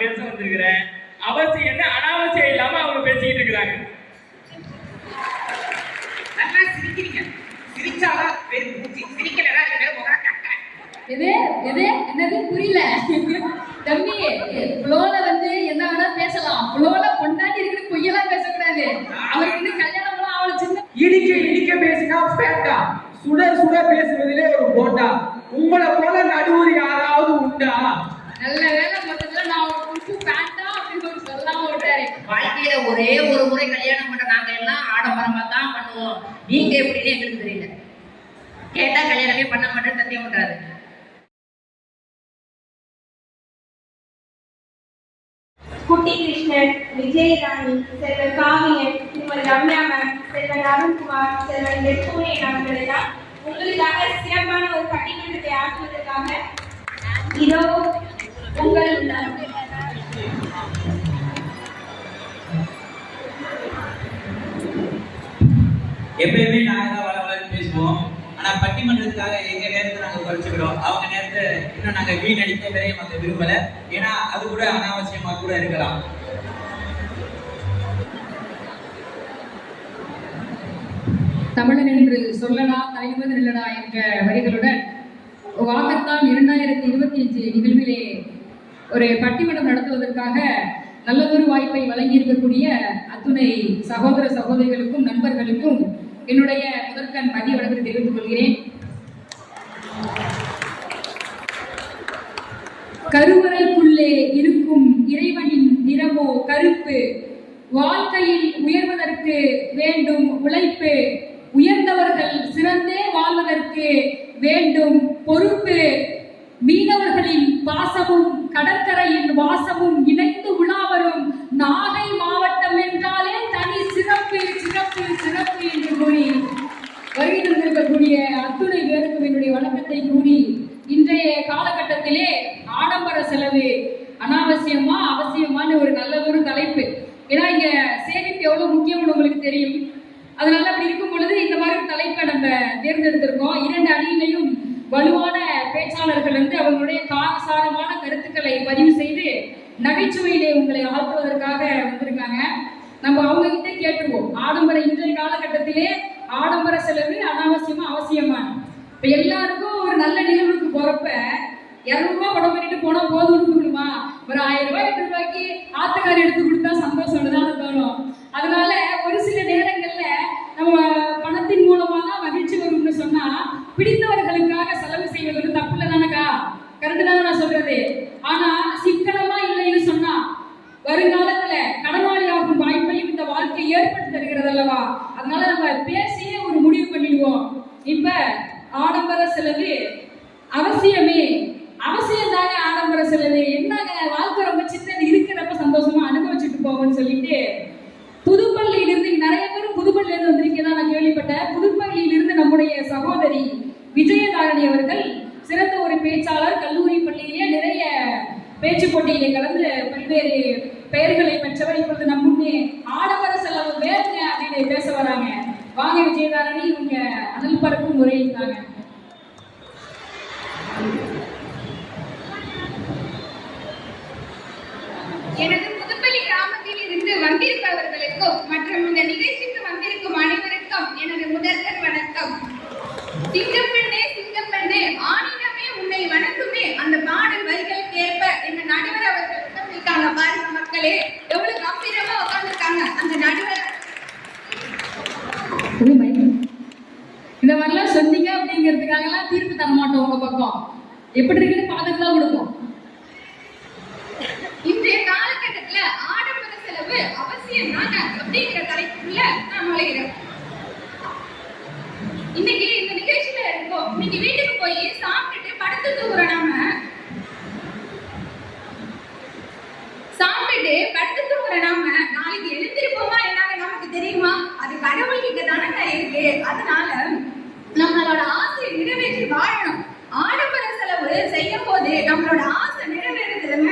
நான் பேச வந்திருக்கிறேன். அவசியம் என்ன அனாவசியம் இல்லாம அவங்க பேசிக்கிட்டு இருக்கிறாங்க. நல்லா சிரிக்கிறீங்க. சிரிச்சாதான் சிரிக்கலடா எது எது என்னது புரியல தம்பி. ஃப்ளோல வந்து என்ன வேணா பேசலாம். ஃப்ளோல பொண்டாட்டி இருக்கிற பொய்யெல்லாம் பேசக்கூடாது. அவருக்கு கல்யாணம் அவளை சின்ன இடிக்க பேசினா பேட்டா, சுட சுட பேசுறதுலே ஒரு போட்டா. உங்களை போல நடுவர் யாராவது உண்டா? நல்ல வேலை மொத்தத்துல நான் ஒரு பேட்டா அப்படின்னு சொல்லாம விட்டாரு. வாழ்க்கையில ஒரே ஒரு முறை கல்யாணம் பண்ற நாங்க எல்லாம் ஆடம்பரமா தான் பண்ணுவோம். நீங்க எப்படின்னு எங்களுக்கு தெரியல. கேட்டா கல்யாணமே பண்ண மாட்டேன்னு சத்தியம் பண்றாரு. குட்டி கிருஷ்ணன், விஜயராணி, செல்வர் காவியன், திருமதி ரம்யா மேம், செல்வர் அருண்குமார், செல்வர் நெற்சூரியன் அவர்கள் எல்லாம் உங்களுக்காக சிறப்பான ஒரு பட்டிமன்றத்தை ஆற்றுவதற்காக இதோ உங்கள் எப்பயுமே நாங்க தான் வளவளன்னு பேசுவோம். ஆனா பட்டிமன்றத்துக்காக எங்க நேரத்தை நாங்க குறைச்சிக்கிறோம். அவங்க நேரத்தை இன்னும் நாங்க வீணடிக்க விரைய விரும்பல. ஏன்னா அது கூட அனாவசியமா கூட இருக்கலாம். தமிழன் என்று சொல்லடா தலைவர் இல்லடா என்ற வரிகளுடன் வாகத்தான் 2025 நிகழ்விலே ஒரு பட்டிமன்றம் நடத்துவதற்காக நல்லதொரு வாய்ப்பை வழங்கி இருக்கக்கூடிய அத்துணை சகோதர சகோதரிகளுக்கும் நண்பர்களுக்கும் என்னுடைய முதற்கண் மதிய வணக்கத்தை தெரிவித்துக் கொள்கிறேன். கருவறைக்குள்ளே இருக்கும் இறைவனின் நிறமோ கருப்பு. வாழ்க்கையில் உயர்வதற்கு வேண்டும் உழைப்பு. உயர்ந்தவர்கள் சிறந்தே வாழ்வதற்கு வேண்டும் பொறுப்பு. மீனவர்களின் பாசமும் கடற்கரையின் வாசமும் இணைந்து உலாவரும் நாகை மாவட்டம் என்றாலே தனி சிறப்பு சிறப்பு சிறப்பு என்று கூறி வருகை தந்திருக்கக்கூடிய அத்துணை பேருக்கும் என்னுடைய வணக்கத்தை கூறி, இன்றைய காலகட்டத்திலே ஆடம்பர செலவு அனாவசியமா அவசியமான ஒரு நல்லதொரு தலைப்பு. ஏன்னா இங்க சேமிப்பு எவ்வளவு முக்கியம்னு உங்களுக்கு தெரியும். அதனால அப்படி இருக்கும் பொழுது இந்த மாதிரி ஒரு தலைப்பை நம்ம தேர்ந்தெடுத்திருக்கோம். 2 அணியிலையும் வலுவான பேச்சாளர்கள் வந்து அவங்களுடைய காரசாரமான கருத்துக்களை பதிவு செய்து நகைச்சுவையிலே உங்களை ஆழ்த்துவதற்காக வந்திருக்காங்க. நம்ம அவங்க கிட்ட கேட்டுருவோம். இன்றைய காலகட்டத்திலே ஆடம்பர செலவு அனாவசியமா அவசியமா? இப்ப எல்லாருக்கும் ஒரு நல்ல நிகழ்வுக்கு போறப்ப 200 ரூபாய் படம் பண்ணிட்டு போனா போதுமா? ஒரு 1000 ரூபாய் 2 ரூபாய்க்கு ஆத்துக்காரி எடுத்து கொடுத்தா சந்தோஷம் தான் தோணும். அதனால ஒரு சில நேரங்கள்ல நம்ம பணத்தின் மூலமாக மகிழ்ச்சி வரும்னு சொன்னா பிடித்தவர்களுக்காக செலவு செய்வது தப்பு இல்லை தானக்கா? கரெக்டு தானே நான் சொல்றது? ஆனா சிக்கனமா இல்லைன்னு சொன்னா வருங்காலத்துல கடனாளி ஆகும் வாய்ப்பையும் இந்த வாழ்க்கை ஏற்படுத்தி தருகிறது அல்லவா? அதனால நம்ம பேசியே ஒரு முடிவு பண்ணிடுவோம். இப்ப ஆடம்பர செலவு அவசியமே. அவசியம் தாங்க ஆடம்பர செலவு. என்னங்க வாழ்க்கை ரொம்ப சின்னது, இருக்கிறப்ப சந்தோஷமா அனுபவிச்சுட்டு போவோம்னு சொல்லிட்டு புதுப்பள்ளியிலிருந்து நிறைய பேர் புதுப்பள்ளியிலிருந்து வந்திருக்கதான் நான் கேள்விப்பட்டேன். புதுப்பள்ளியிலிருந்து நம்முடைய சகோதரி விஜயதாரணி அவர்கள் சிறந்த ஒரு பேச்சாளர். கல்லூரி பள்ளியிலேயே நிறைய பேச்சு போட்டியிலே கலந்து பல்வேறு பெயர்களை பெற்றவர். இப்பொழுது நம் முன்னே ஆடம்பர செலவு வேறுங்க அப்படின்னு பேச வராங்க. வாங்க விஜயதாரணி, இவங்க அனல் பறக்கும் உரையிருக்காங்க. எனது புதுப்பள்ளி கிராமத்தில் இருந்து வந்திருப்பவர்களுக்கும் மற்றும் இந்த நிகழ்ச்சிக்கு வந்திருக்கும் அனைவருக்கும் எனது முதற்கண் வணக்கம். சிங்கப்பெண்ணே சிங்கப்பெண்ணே ஆணினமே உன்னை வணங்குமே அந்த பாடல் வரிகளுக்கு ஏற்ப இந்த நடுவர் அவர்கள் உட்கார்ந்திருக்காங்க. பாருங்க மக்களே, எவ்வளவு கம்பீரமா உட்கார்ந்திருக்காங்க அந்த நடுவர். இந்த மாதிரிலாம் சொன்னீங்க அப்படிங்கிறதுக்காகலாம் தீர்ப்பு தர மாட்டோம். உங்க பக்கம் எப்படி இருக்குன்னு பார்த்துட்டு தான் கொடுப்போம். இன்றைய காலகட்டத்துல ஆடம்பர செலவு அவசியம் தாங்க அப்படிங்கிற தலைப்புக்குள்ள நான் நுழைகிறேன். இன்னைக்கு இந்த நிகழ்ச்சியில இருக்கோம். இன்னைக்கு வீட்டுக்கு போய் சாப்பிட்டுட்டு படுத்து தூங்குறோம். நாம நாளைக்கு எழுந்திருப்போமா என்னன்னு நமக்கு தெரியுமா? அது கடவுள் கிட்ட தானே இருக்கு. அதனால நம்மளோட ஆசையை நிறைவேற்றி வாழணும். ஆடம்பர செலவு செய்யும் போது நம்மளோட ஆசை நிறைவேறுதுல.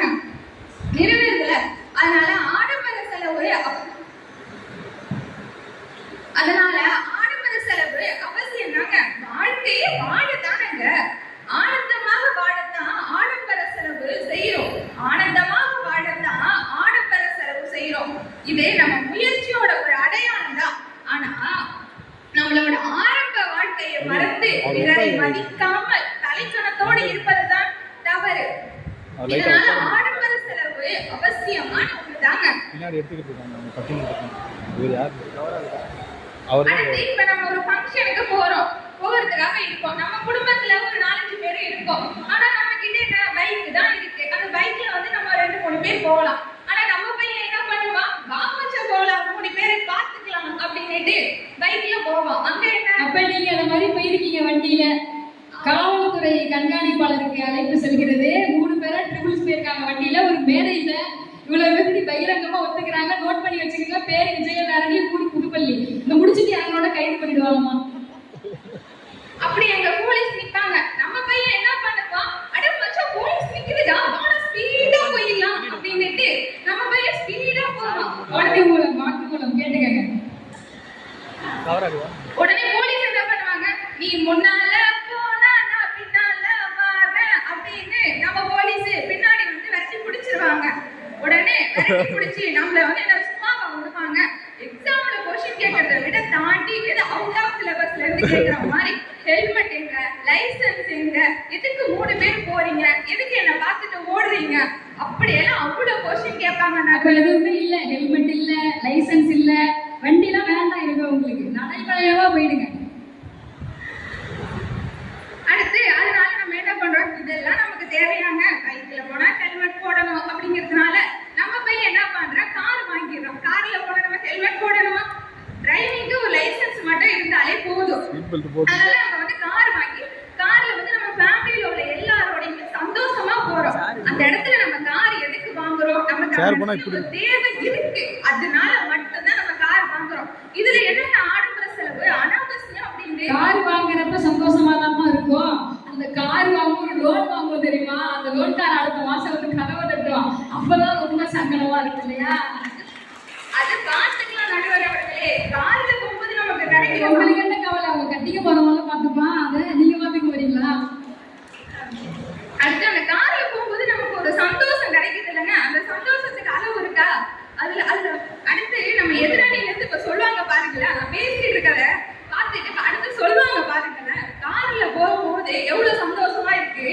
அதனால ஆடம்பர செலவு அவசியம் தாங்க. வாழ்க்கையே வாழத்தானங்க. ஆனந்தமாக வாழத்தான் ஆடம்பர செலவு செய்யறோம். ஆனந்தமாக வாழத்தான் இதனால ஆடம்பர செலவு அவசியமான ஒண்ணுதாங்க. அடுத்து இப்ப நம்ம ஒரு ஃபங்க்ஷனுக்கு போறதுக்காக இருக்கோம். நம்ம குடும்பத்துல ஒரு 4-5 பேர் இருக்கோம். ஆனா நம்ம கிட்ட என்ன பைக் தான் இருக்கு. அந்த பைக்ல வந்து நம்ம 2-3 பேர் போகலாம். ஆனா நம்ம பையன் என்ன பண்ணுவான், வாமச்ச போகலாம் 3 பேரை பாத்துக்கலாம் அப்படின்னுட்டு பைக்ல போவான். அங்க என்ன, அப்ப நீங்க அந்த மாதிரி போயிருக்கீங்க வண்டியில. காவல்துறை கண்காணிப்பாளருக்கு அழைப்பு செல்கிறது. 3 பேரா ட்ரிபிள்ஸ் போயிருக்காங்க வண்டியில. ஒரு மேடையில இவ்வளவு பேருக்கு பகிரங்கமா ஒத்துக்கிறாங்க. நோட் பண்ணி வச்சுக்கோங்க. பேர் விஜயதாரணி, ஊரு புதுப்பள்ளி. இந்த முடிச்சுட்டு அவங்களோட கைது பண்ணிடுவாங்கம்மா. அப்படி எங்க போலீஸ் நிப்பாங்க. நம்ம பையன் என்ன பண்ணுவான், அட மச்சான் போலீஸ் நிக்குதுடா, வாடா ஸ்பீடா போயிடலாம் அப்படின்னுட்டு நம்ம பையன் ஸ்பீடா போவான். வாக்குமூலம் கேட்டுக்கங்க. உடனே போலீஸ் என்ன பண்ணுவாங்க, நீ முன்னால போனா நான் பின்னால வரேன் அப்படின்னு நம்ம போலீஸ் பின்னாடி வந்து விரட்டி பிடிச்சிருவாங்க. உடனே விரட்டி பிடிச்சி நம்மள வந்து என்ன சும்மாவா விடுவாங்க. எக்ஸாம்ல கொஸ்டின் கேட்கறத விட தாண்டி ஏதோ அவுட் ஆஃப் சிலபஸ்ல இருந்து கேட்கற மாதிரி ஹெல்மெட் எங்க, லைசன்ஸ் எங்க, எதுக்கு 3 பேர் போறீங்க, எதுக்கு என்ன பார்த்துட்டு ஓடுறீங்க, அப்படியெல்லாம் அவ்வளவு கொஸ்டின் கேட்பாங்க. அப்ப எதுவுமே இல்ல, ஹெல்மெட் இல்ல, லைசன்ஸ் இல்ல, வண்டிலாம் வேண்டாம் இருக்கு உங்களுக்கு, நடைமுறையவா போயிடுங்க. அடுத்து அதனால நம்ம என்ன பண்றோம், இதெல்லாம் நமக்கு தேவையாங்க, பைக்ல போனா ஹெல்மெட் போடணும் அப்படிங்கிறதுனால நம்ம பையன் என்ன பண்றோம், கார் வாங்கிடுறோம். கார்ல போனா நம்ம ஹெல்மெட் போடணுமா, டிரைவிங்க்கு ஒரு லைசன்ஸ் மட்டும் இருந்தாலே போதும். அதனால நம்ம வந்து கார் வாங்கி கார்ல வந்து நம்ம ஃபேமிலியில உள்ள எல்லாரோடையுமே சந்தோஷமா போறோம். அந்த இடத்துல நம்ம கார் எதுக்கு வாங்குறோம், நமக்கு ஒரு தேவை இருக்கு, அதனால மட்டும்தான் நம்ம கார் வாங்குறோம். இதுல என்னென்ன ஆடம்பர செலவு அனாவசியம் அப்படின்னு. கார் வாங்குறப்ப சந்தோஷமா தான் இருக்கும். அந்த கார் வாங்குவோம், லோன் வாங்குவோம் தெரியுமா, அந்த லோன்கார அடுத்த மாசம் வந்து கதவை தட்டுவான். அப்பதான் ரொம்ப சங்கடமா இருக்கு இல்லையா. அது பாத்துக்கலாம் நடுவர் அவர்களே. கார்ல போகும்போது நமக்கு கிடைக்கும். உங்களுக்கு என்ன கவலை, அவங்க கட்டிக்க போறவங்க பாத்துப்பான், அதை நீங்க பாத்துக்க போறீங்களா. அடுத்து அந்த கார்ல போகும்போது நமக்கு ஒரு சந்தோஷம் கிடைக்குது இல்லைங்க, அந்த சந்தோஷத்துக்கு அளவு இருக்கா. அதுல அடுத்து நம்ம எதிராளியில இருந்து இப்ப சொல்லுவாங்க பாருங்களேன், நான் பேசிட்டு இருக்கத பார்த்துட்டு அடுத்து சொல்லுவாங்க பாருங்களேன், கார்ல போகும்போது எவ்வளவு சந்தோஷமா இருக்கு,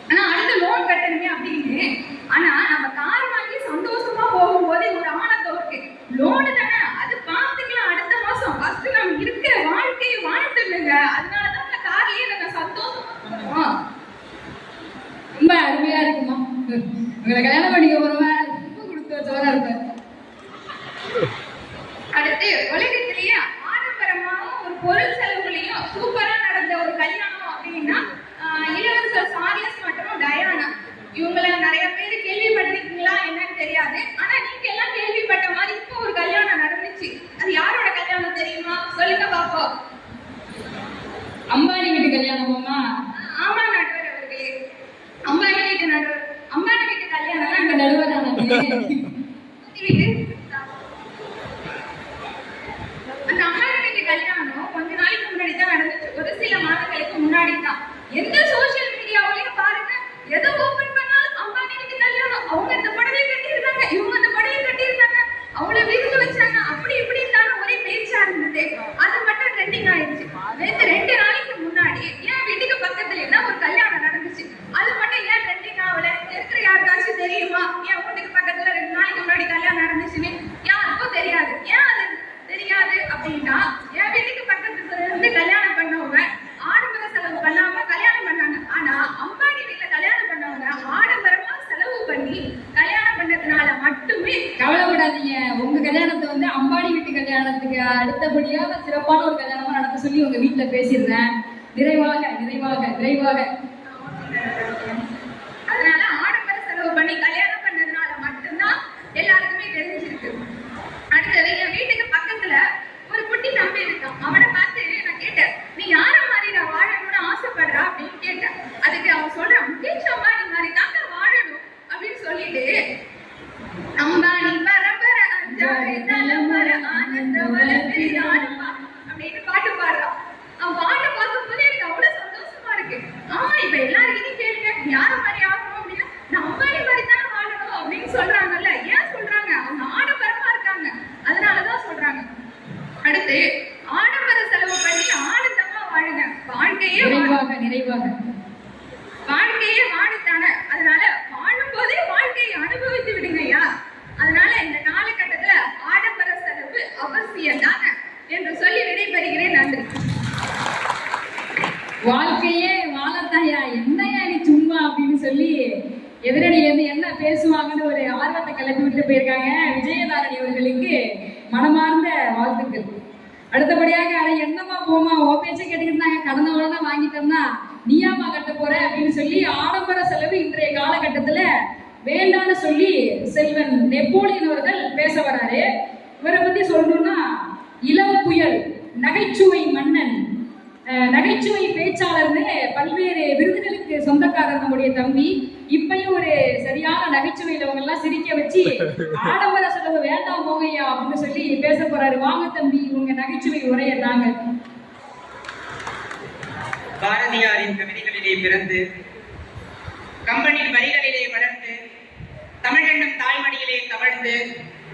ஆனா அடுத்த லோன் கட்டணுமே அப்படின்னு. ஆனா நம்ம கார் வாங்கி சந்தோஷமா போகும்போது ஒரு ஆனந்தம் இருக்கு. லோனு தானே, அது பார்த்துக்கலாம் அடுத்த மாசம். ஃபர்ஸ்ட் நம்ம இருக்கிற வாழ்க்கையை வாழ்ந்துங்க. அதனாலதான் அந்த கார்லயே நம்ம சந்தோஷமா போறோம். ரொம்ப அருமையா இருக்குமா. உங்களை கல்யாணம் பண்ணிக்க போறவன் ரொம்ப கொடுத்து வச்சவரா இருப்பார். அடுத்து உலகத்திலேயே ஆடம்பரமான ஒரு பொருள் செலவுகளையும் சூப்பரா நடந்த ஒரு கல்யாணம் அப்படின்னா இளவரசர் சார்லஸ் மற்றும் டயானா. இவங்கள நிறைய பேர் கேள்விப்பட்டிருக்கீங்களா என்னன்னு தெரியாது. ஆனா நீங்க எல்லாம் கேள்விப்பட்ட மாதிரி இப்போ ஒரு கல்யாணம் நடந்துச்சு. அது யாரோட கல்யாணம் தெரியுமா, சொல்லுங்க பாப்போம். அம்பானி வீட்டு கல்யாணமாமா. ஆமா நடுவர் அவர்களே, அம்பானி வீட்டு நடுவர். அம்பானி வீட்டு கல்யாணம் தான் அங்க நடுவரான அந்த அம்பானி வீட்டு கல்யாணம் கொஞ்ச நாளைக்கு முன்னாடி தான் நடந்துச்சு. ஒரு சில மாதங்களுக்கு முன்னாடி தான். எந்த சோசியல் மீடியாவிலையும் பாருங்க, எதை ஓபன் பண்ணாலும் அம்பானி வீட்டு கல்யாணம், அவங்க இந்த புடவை கட்டியிருந்தாங்க, இவங்க அந்த புடவை கட்டியிருந்தாங்க, அவங்கள விருந்து வச்சாங்க, அப்படி இப்படி தானே ஒரே பேச்சா இருந்தது. அது மட்டும் ட்ரெண்டிங் ஆயிடுச்சு. நேற்று 2 நாளைக்கு முன்னாடி என் வீட்டுக்கு பக்கத்துல என்ன ஒரு கல்யாணம் நடந்துச்சு. அது மட்டும் ஏன் ட்ரெண்டிங் ஆகல, இருக்கிற யாருக்காச்சும் தெரியுமா என் வீட்டுக்கு பக்கத்துல 2 நாளைக்கு முன்னாடி கல்யாணம் நடந்துச்சுன்னு? யாருக்கும் தெரியாது. ஏன் அது தெரியாது அப்படின்னா, என் வீட்டுக்கு பக்கத்துல இருந்து கல்யாணம் பண்ணவங்க ஆடம்பர செலவு பண்ணாம கல்யாணம் பண்ணாங்க. ஆனா அம்பானி வீட்டுல கல்யாணம் பண்ணவங்க ஆடம்பரமா செலவு பண்ணி கல்யாணம் பண்ணதுனால மட்டுமே. கவலைப்படாதீங்க, உங்க கல்யாணத்தை வந்து அம்பானி வீட்டு கல்யாணத்துக்கு அடுத்தபடியா சிறப்பான ஒரு கல்யாணமா நடத்த சொல்லி உங்க வீட்டுல பேசிடுறேன். நிறைவாக நிறைவாக நிறைவாக. அதனால ஆடம்பர செலவு பண்ணி கல்யாணம் பண்ணதுனால மட்டும்தான் எல்லாருக்குமே தெரிஞ்சிருக்கு. அடுத்தது என் வீட்டுக்கு பக்கத்துல ஒரு குட்டி தம்பி இருக்கான். அவனை பார்த்து நான் கேட்டேன், நீ யார மாதிரி நான் வாழணும்னு ஆசைப்படுறா அப்படின்னு கேட்டேன். அதுக்கு அவன் சொல்றான், முகேஷ் அம்பானி மாதிரி தாங்க வாழணும் அப்படின்னு சொல்லிட்டு, அம்பானி பரம்பரை அஞ்சாறு தலைமுறை ஆனந்த வளர்ப்பிரிதானுப்பா அப்படின்னு பாட்டு பாடுறான். அவன் பாட்டை பார்க்கும்போது எனக்கு அவ்வளவு சந்தோஷமா இருக்கு. ஆமா, இப்ப எல்லாருக்கிட்டையும் கேளுங்க, யார மாதிரி ஆகணும் அப்படின்னா நான் அம்பானி மாதிரி தானே வாழணும் அப்படின்னு சொல்றாங்கல்ல. ஏன் சொல்றாங்க, அவங்க ஆடம்பரமா இருக்காங்க, அதனாலதான் சொல்றாங்க. அடுத்து ஆடம்பர செலவு பண்ணி ஆனந்தமா வாழுங்க. வாழ்க்கையே நிறைவாக நிறைவாக. வாழ்க்கையே வாழத்தானே. அதனால வாழும் எதிரணியிலிருந்து என்ன பேசுவாங்கன்னு ஒரு ஆர்வத்தை கிளப்பி விட்டு போயிருக்காங்க. விஜயதாரணி அவர்களுக்கு மனமார்ந்த வாழ்த்துக்கள். அடுத்தபடியாக அதை என்னமா போமா ஓ பேச்சை கேட்டுக்கிட்டு நாங்க கடந்த உடனே வாங்கிட்டோம்னா நீயாமா கட்ட போற அப்படின்னு சொல்லி ஆடம்பர செலவு இன்றைய காலகட்டத்துல வேண்டான்னு சொல்லி செல்வன் நெப்போலியன் அவர்கள் பேச வராரு. இவரை பத்தி சொல்லணும்னா இளம் புயல், நகைச்சுவை மன்னன், நகைச்சுவை பேச்சாளர்னு பல்வேறு விருதுகளுக்கு சொந்தக்காரர் நம்முடைய தம்பி. இப்பயும் ஒரு சரியான நகைச்சுவையில அவங்க எல்லாம் சிரிக்க வச்சு ஆடம்பர செலவு வேண்டாம் போகையா அப்படின்னு சொல்லி பேச போறாரு. வாங்க தம்பி, உங்க நகைச்சுவை உரைய தாங்க. பாரதியாரின் கவிதைகளிலே பிறந்து, கம்பனின் வரிகளிலே வளர்ந்து, தமிழென்னும் தாய்மடியிலே தவழ்ந்து,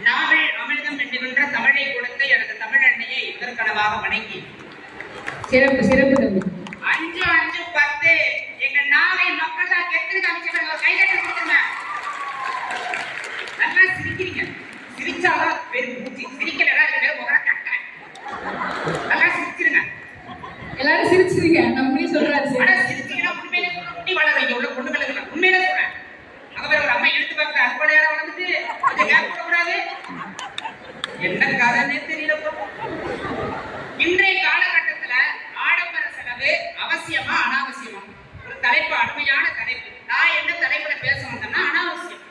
நாவல் அமிர்தம் என்கின்ற தமிழை கொடுத்த எனது தமிழன்னையை இதற்கனவாக வணங்கி, சிறப்பு சிறப்பு தம்பி. 5 5 10 எங்க நாவை மக்கள் தான் கெட்டு காமிச்சவங்க கை கட்ட கொடுத்துங்க. நல்லா சிரிக்கிறீங்க. சிரிச்சாதான் பேரு பூச்சி, சிரிக்கலன்னா அது பேரு முகர கட்ட. நல்லா சிரிச்சிருங்க. எல்லாரும் சிரிச்சிருங்க. நம்மளே சொல்றாரு. ஆனா சிரிச்சீங்கன்னா உண்மையிலே குட்டி வளர்றீங்க. உள்ள பொண்ணுங்களுக்கு நான் உண்மையிலே சொல்றேன். அங்க ஒரு அம்மா இழுத்து பார்க்க அற்படையார வளர்ந்துட்டு கொஞ்சம் கேப் கொடுக்கூடாது. என்ன கதைன்னே தெரியல. இன்றைய காலகட்டத்துல ஆடம்பர செலவு அவசியமா அனாவசியமா? ஒரு தலைப்பு, அருமையான தலைப்பு. நான் என்ன தலைப்புல பேச வந்தேன்னா அனாவசியம்.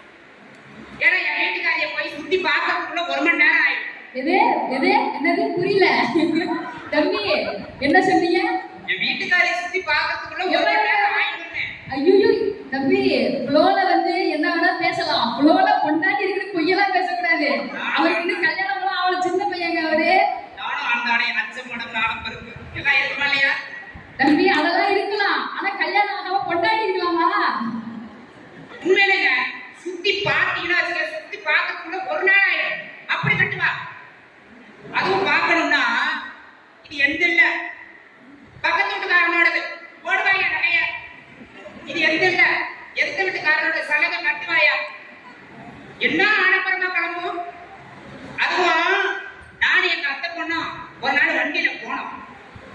ஏன்னா என் வீட்டுக்காரியை போய் சுத்தி பார்க்கறதுக்குள்ள 1 மணி நேரம் ஆயிடும். எது எது என்னது புரியல தம்பி, என்ன சொன்னீங்க? என் வீட்டுக்காரியை சுத்தி பார்க்கறதுக்குள்ள 1 மணி நேரம் ஆயிடும். ஐயோ தம்பி, ஃப்ளோல வந்து என்ன வேணா பேசலாம். ஃப்ளோல பொண்டாட்டி இருக்குன்னு பொய்யெல்லாம் பேசக்கூடாது. அவருக்கு இன்னும் கல்யாணம்லாம் அவளை சின்ன பையங்க அவரு. நானும் ஆண்டானே அச்சம் மடம் நானும் பருப்பு எல்லாம் இருக்குமா இல்லையா தம்பி? அதெல்லாம் இருக்கலாம். ஆனா கல்யாணம் ஆகாம பொண்டாட்டி இருக்கலாமா? உண்மையிலேங்க சுத்தி பார்த்தீங்கன்னா சுத்தி பார்க்கறதுக்குள்ள 1 நாள் ஆயிடும். அப்படி கட்டுவா. அதுவும் பார்க்கணும்னா இது எந்த இல்ல பக்கத்து வீட்டுக்காரனோடது போடுவாங்க நகைய. இது எந்த இல்ல எந்த வீட்டுக்காரனோட சலகை கட்டுவாயா. என்ன ஆடம்பரமா கிளம்பும். அதுவும் நானும் எங்க அத்தை பொண்ணும் ஒரு நாள் வண்டியில போனோம்.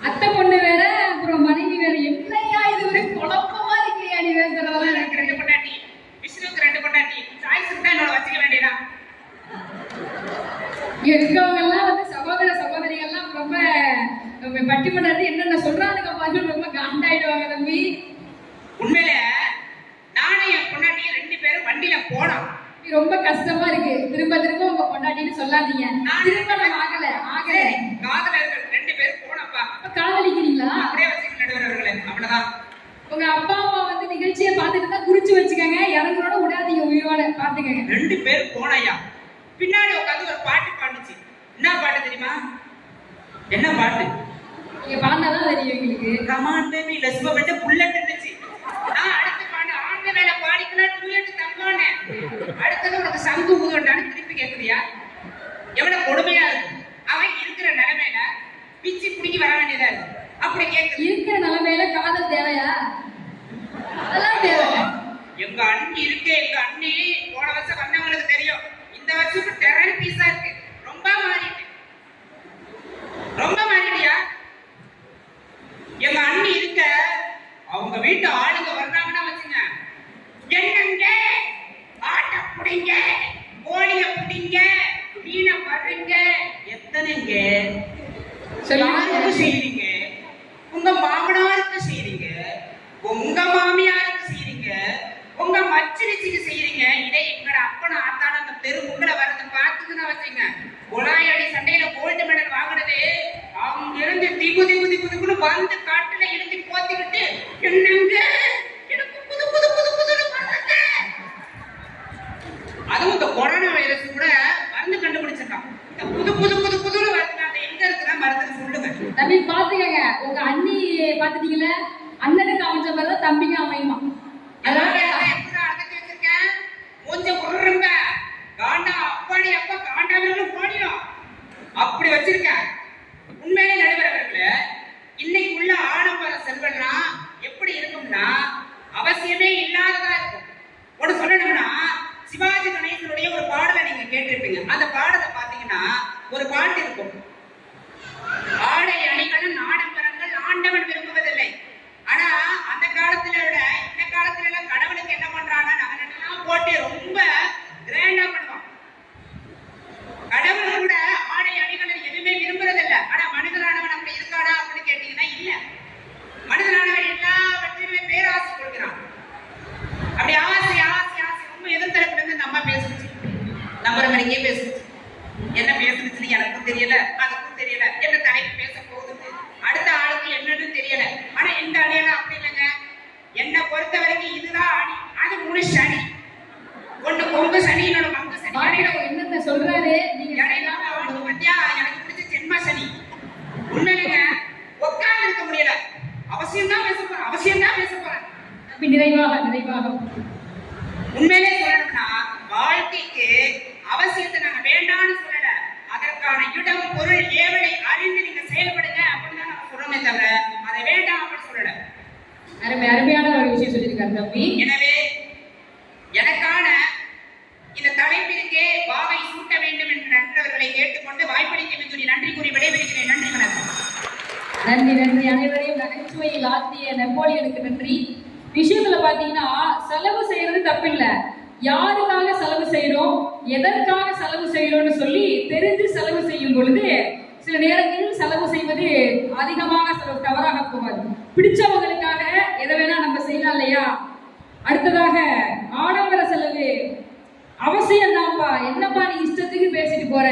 அத்தை பொண்ணு வேற, அப்புறம் மனைவி வேற. என்னையா இது ஒரு குழப்பமா இருக்கியா நீ பேசுறதெல்லாம்? எனக்கு 2 பொண்டாட்டி, விஷ்ணுக்கு 2 பொண்டாட்டி. சாய்ஸ் இருந்தா என்னோட வச்சுக்க வேண்டியதா? இருக்கவங்க எல்லாம் வந்து சகோதர சகோதரிகள்லாம் ரொம்ப பட்டிமன்றது என்னென்ன சொல்றாங்க பாருங்க, ரொம்ப காண்டாயிடுவாங்க தம்பி. உண்மையில நானும் என் பொண்டாட்டியும் 2 பேரும் வண்டியில போனோம். ரொம்ப கஷ்டமா இருக்கு. திரும்ப திரும்ப உங்க பொண்டாட்டின்னு சொல்லாதீங்க. திருமணம் ஆகல காதலர்கள் 2 பேரும் போனப்பா. காதலிக்கிறீங்களா? அப்படியே வச்சுக்க நடுவர்களே, அவ்வளவுதான். உங்க அப்பா அம்மா வந்து நிகழ்ச்சியை பார்த்துட்டு தான் குறிச்சு வச்சுக்கோங்க. இறங்கோட விடாதீங்க, உயிரோட பாத்துக்கங்க. 2 பேர் போனையா. பின்னாடி உட்காந்து ஒரு பாட்டு பாடுச்சு. என்ன பாட்டு தெரியுமா? என்ன பாட்டு? நீங்க பாடினாதான் தெரியும் எங்களுக்கு. கமான் பேபி லெட்ஸ் கோ வந்து புல்லட் இருந்துச்சு. நான் அடுத்து பாடு ஆண்ட வேலை பாடிக்கலாம் டூயட் தங்கோனே. அடுத்தது உனக்கு சங்கு ஊதுண்டான்னு திருப்பி கேக்குறியா? எவ்வளவு கொடுமையா இருக்கு. அவன் இருக்கிற நிலைமையில பிச்சி பிடிக்கி வர வேண்டியதா இருக்கு. அப்படி கேக்குது. இருக்கிற நிலைமையில காதல் தேவையா? அதெல்லாம் தேவை. எங்க அண்ணி இருக்கு. எங்க அண்ணி போன வருஷம் வந்தவங்களுக்கு தெரியும். இந்த வருஷம் டெரன் பீஸா இருக்கு. ரொம்ப மாறிட்டு. ரொம்ப மாறிட்டியா? எங்க அண்ணி இருக்க அவங்க வீட்டு ஆளுங்க வர்றாங்கன்னா வச்சுங்க, என்னங்க ஆட்ட புடிங்க, கோழிய புடிங்க, மீனை படுறீங்க, எத்தனைங்க யாருக்கு செய்றீங்க? உங்க மாமனாருக்கு செய்றீங்க, உங்க மாமியாருக்கு செய்றீங்க, உங்க மச்சினிச்சிக்கு செய்றீங்க. இதை எங்கட அப்பன ஆத்தான அந்த தெரு உங்களை வரத பார்த்துக்குன்னு வச்சுங்க, குழாயடி சண்டையில கோல்டு மெடல் வாங்கினது அவங்க இருந்து திகு திகு திகு திகுன்னு வந்து காட்டுல இழுத்து போத்திக்கிட்டு என்னங்க எனக்கு புது புது புது புதுன்னு பண்ணுங்க. அதுவும் இந்த கொரோனா வைரஸ் கூட மருந்து கண்டுபிடிச்சிருக்கான். இந்த புது புது புது புதுன்னு வருது எங்க இருக்குன்னா மருந்து சொல்லுங்க. தம்பி பாத்துக்கங்க, உங்க அண்ணி பாத்துட்டீங்கல்ல, அண்ணனுக்கு அமைஞ்ச மாதிரிதான் தம்பிக்கு அமையுமா. எப்படி அடக்கி வச்சிருக்கேன் கொஞ்சம் உருங்க காண்டா அப்பாடி அப்பா காண்டாவிலும் போடிடும் அப்படி வச்சிருக்கேன். உண்மையிலே நடுவர்களே, இன்னைக்கு உள்ள ஆடம்பர செல்வம்னா எப்படி இருக்கும்னா அவசியமே இல்லாததா இருக்கும். ஒன்று சொல்லணும்னா சிவாஜி கணேசனுடைய ஒரு பாடலை நீங்க கேட்டிருப்பீங்க. அந்த பாடலை பாத்தீங்கன்னா ஒரு பாட்டு இருக்கும். ஆடை அணிகளும் ஆடம்பரங்கள் ஆண்டவன் விரும்புவதில்லை. ஆனா அந்த காலத்துல விட இந்த காலத்துல எல்லாம் கடவுளுக்கு என்ன பண்றாங்கன்னா ரொம்ப கிராண்டா பண்ணுவான். கடவுள் கூட ஆடை அணிகளை எதுவுமே விரும்புறதில்ல. ஆனா மனிதனானவன் அப்படி இருக்கானா அப்படின்னு கேட்டீங்கன்னா இல்ல. மனிதனானவன் எல்லாவற்றையுமே பேராசை கொள்கிறான். அப்படி ஆசை ஆசை ஆசை ரொம்ப எதிர்த்தரப்புல இருந்து நம்ம பேசுச்சு, நம்புறவங்களுக்கே பேசுச்சு. என்ன பேசுச்சுன்னு எனக்கும் தெரியல, அதுக்கும் தெரியல, என்ன தலைக்கு பேச போகுது, அடுத்த ஆளுக்கு என்னன்னு தெரியல. ஆனா இந்த அணியெல்லாம் அப்படி இல்லைங்க. என்னை பொறுத்த வரைக்கும் இதுதான் அணி, அது முழு சனி. ஒண்ணு கொங்கு சனி, இன்னொன்னு மங்கு சனி. என்னத்த சொல்றாரு நீங்க? எனக்கு பிடிச்ச ஜென்ம சனி. உண்மையிலுங்க உட்கார்ந்து இருக்க முடியல. அவசியம் தான் பேச போறேன், அவசியம் தான் பேச போறேன். நிறைவாக நிறைவாக உண்மையிலே சொல்லணும்னா வாழ்க்கைக்கு அவசியத்தை நாங்க வேண்டாம்னு சொல்லல. அதற்கான இடம் பொருள் ஏவலை அறிந்து நீங்க செயல்படுங்க அப்படின்னு தான் நம்ம சொல்றோமே தவிர அதை வேண்டாம் அப்படின்னு சொல்லல. அருமையான ஒரு விஷயம் சொல்லியிருக்காரு தம்பி. எனவே எனக்கான இந்த தலைப்பிற்கே வாவை சூட்ட வேண்டும் என்று நண்பர்களை கேட்டுக்கொண்டு வாய்ப்பளிக்க சொல்லி நன்றி கூறி விடைபெறுகிறேன். நன்றி, வணக்கம். நன்றி நன்றி. அனைவரையும் நகைச்சுவையில் ஆற்றிய நெப்போலியனுக்கு நன்றி. விஷயத்துல பாத்தீங்கன்னா செலவு செய்யறது தப்பில்லை. யாருக்காக செலவு செய்யறோம், எதற்காக செலவு செய்யறோம்னு சொல்லி தெரிஞ்சு செலவு செய்யும் பொழுது சில நேரங்களில் செலவு செய்வது அதிகமாக செலவு தவறாக போகாது. பிடிச்சவங்களுக்காக எதை வேணா நம்ம செய்யலாம் இல்லையா? அடுத்ததாக ஆடம்பர செலவு அவசியம் தான்ப்பா. என்னப்பா நீ இஷ்டத்துக்கு பேசிட்டு போற,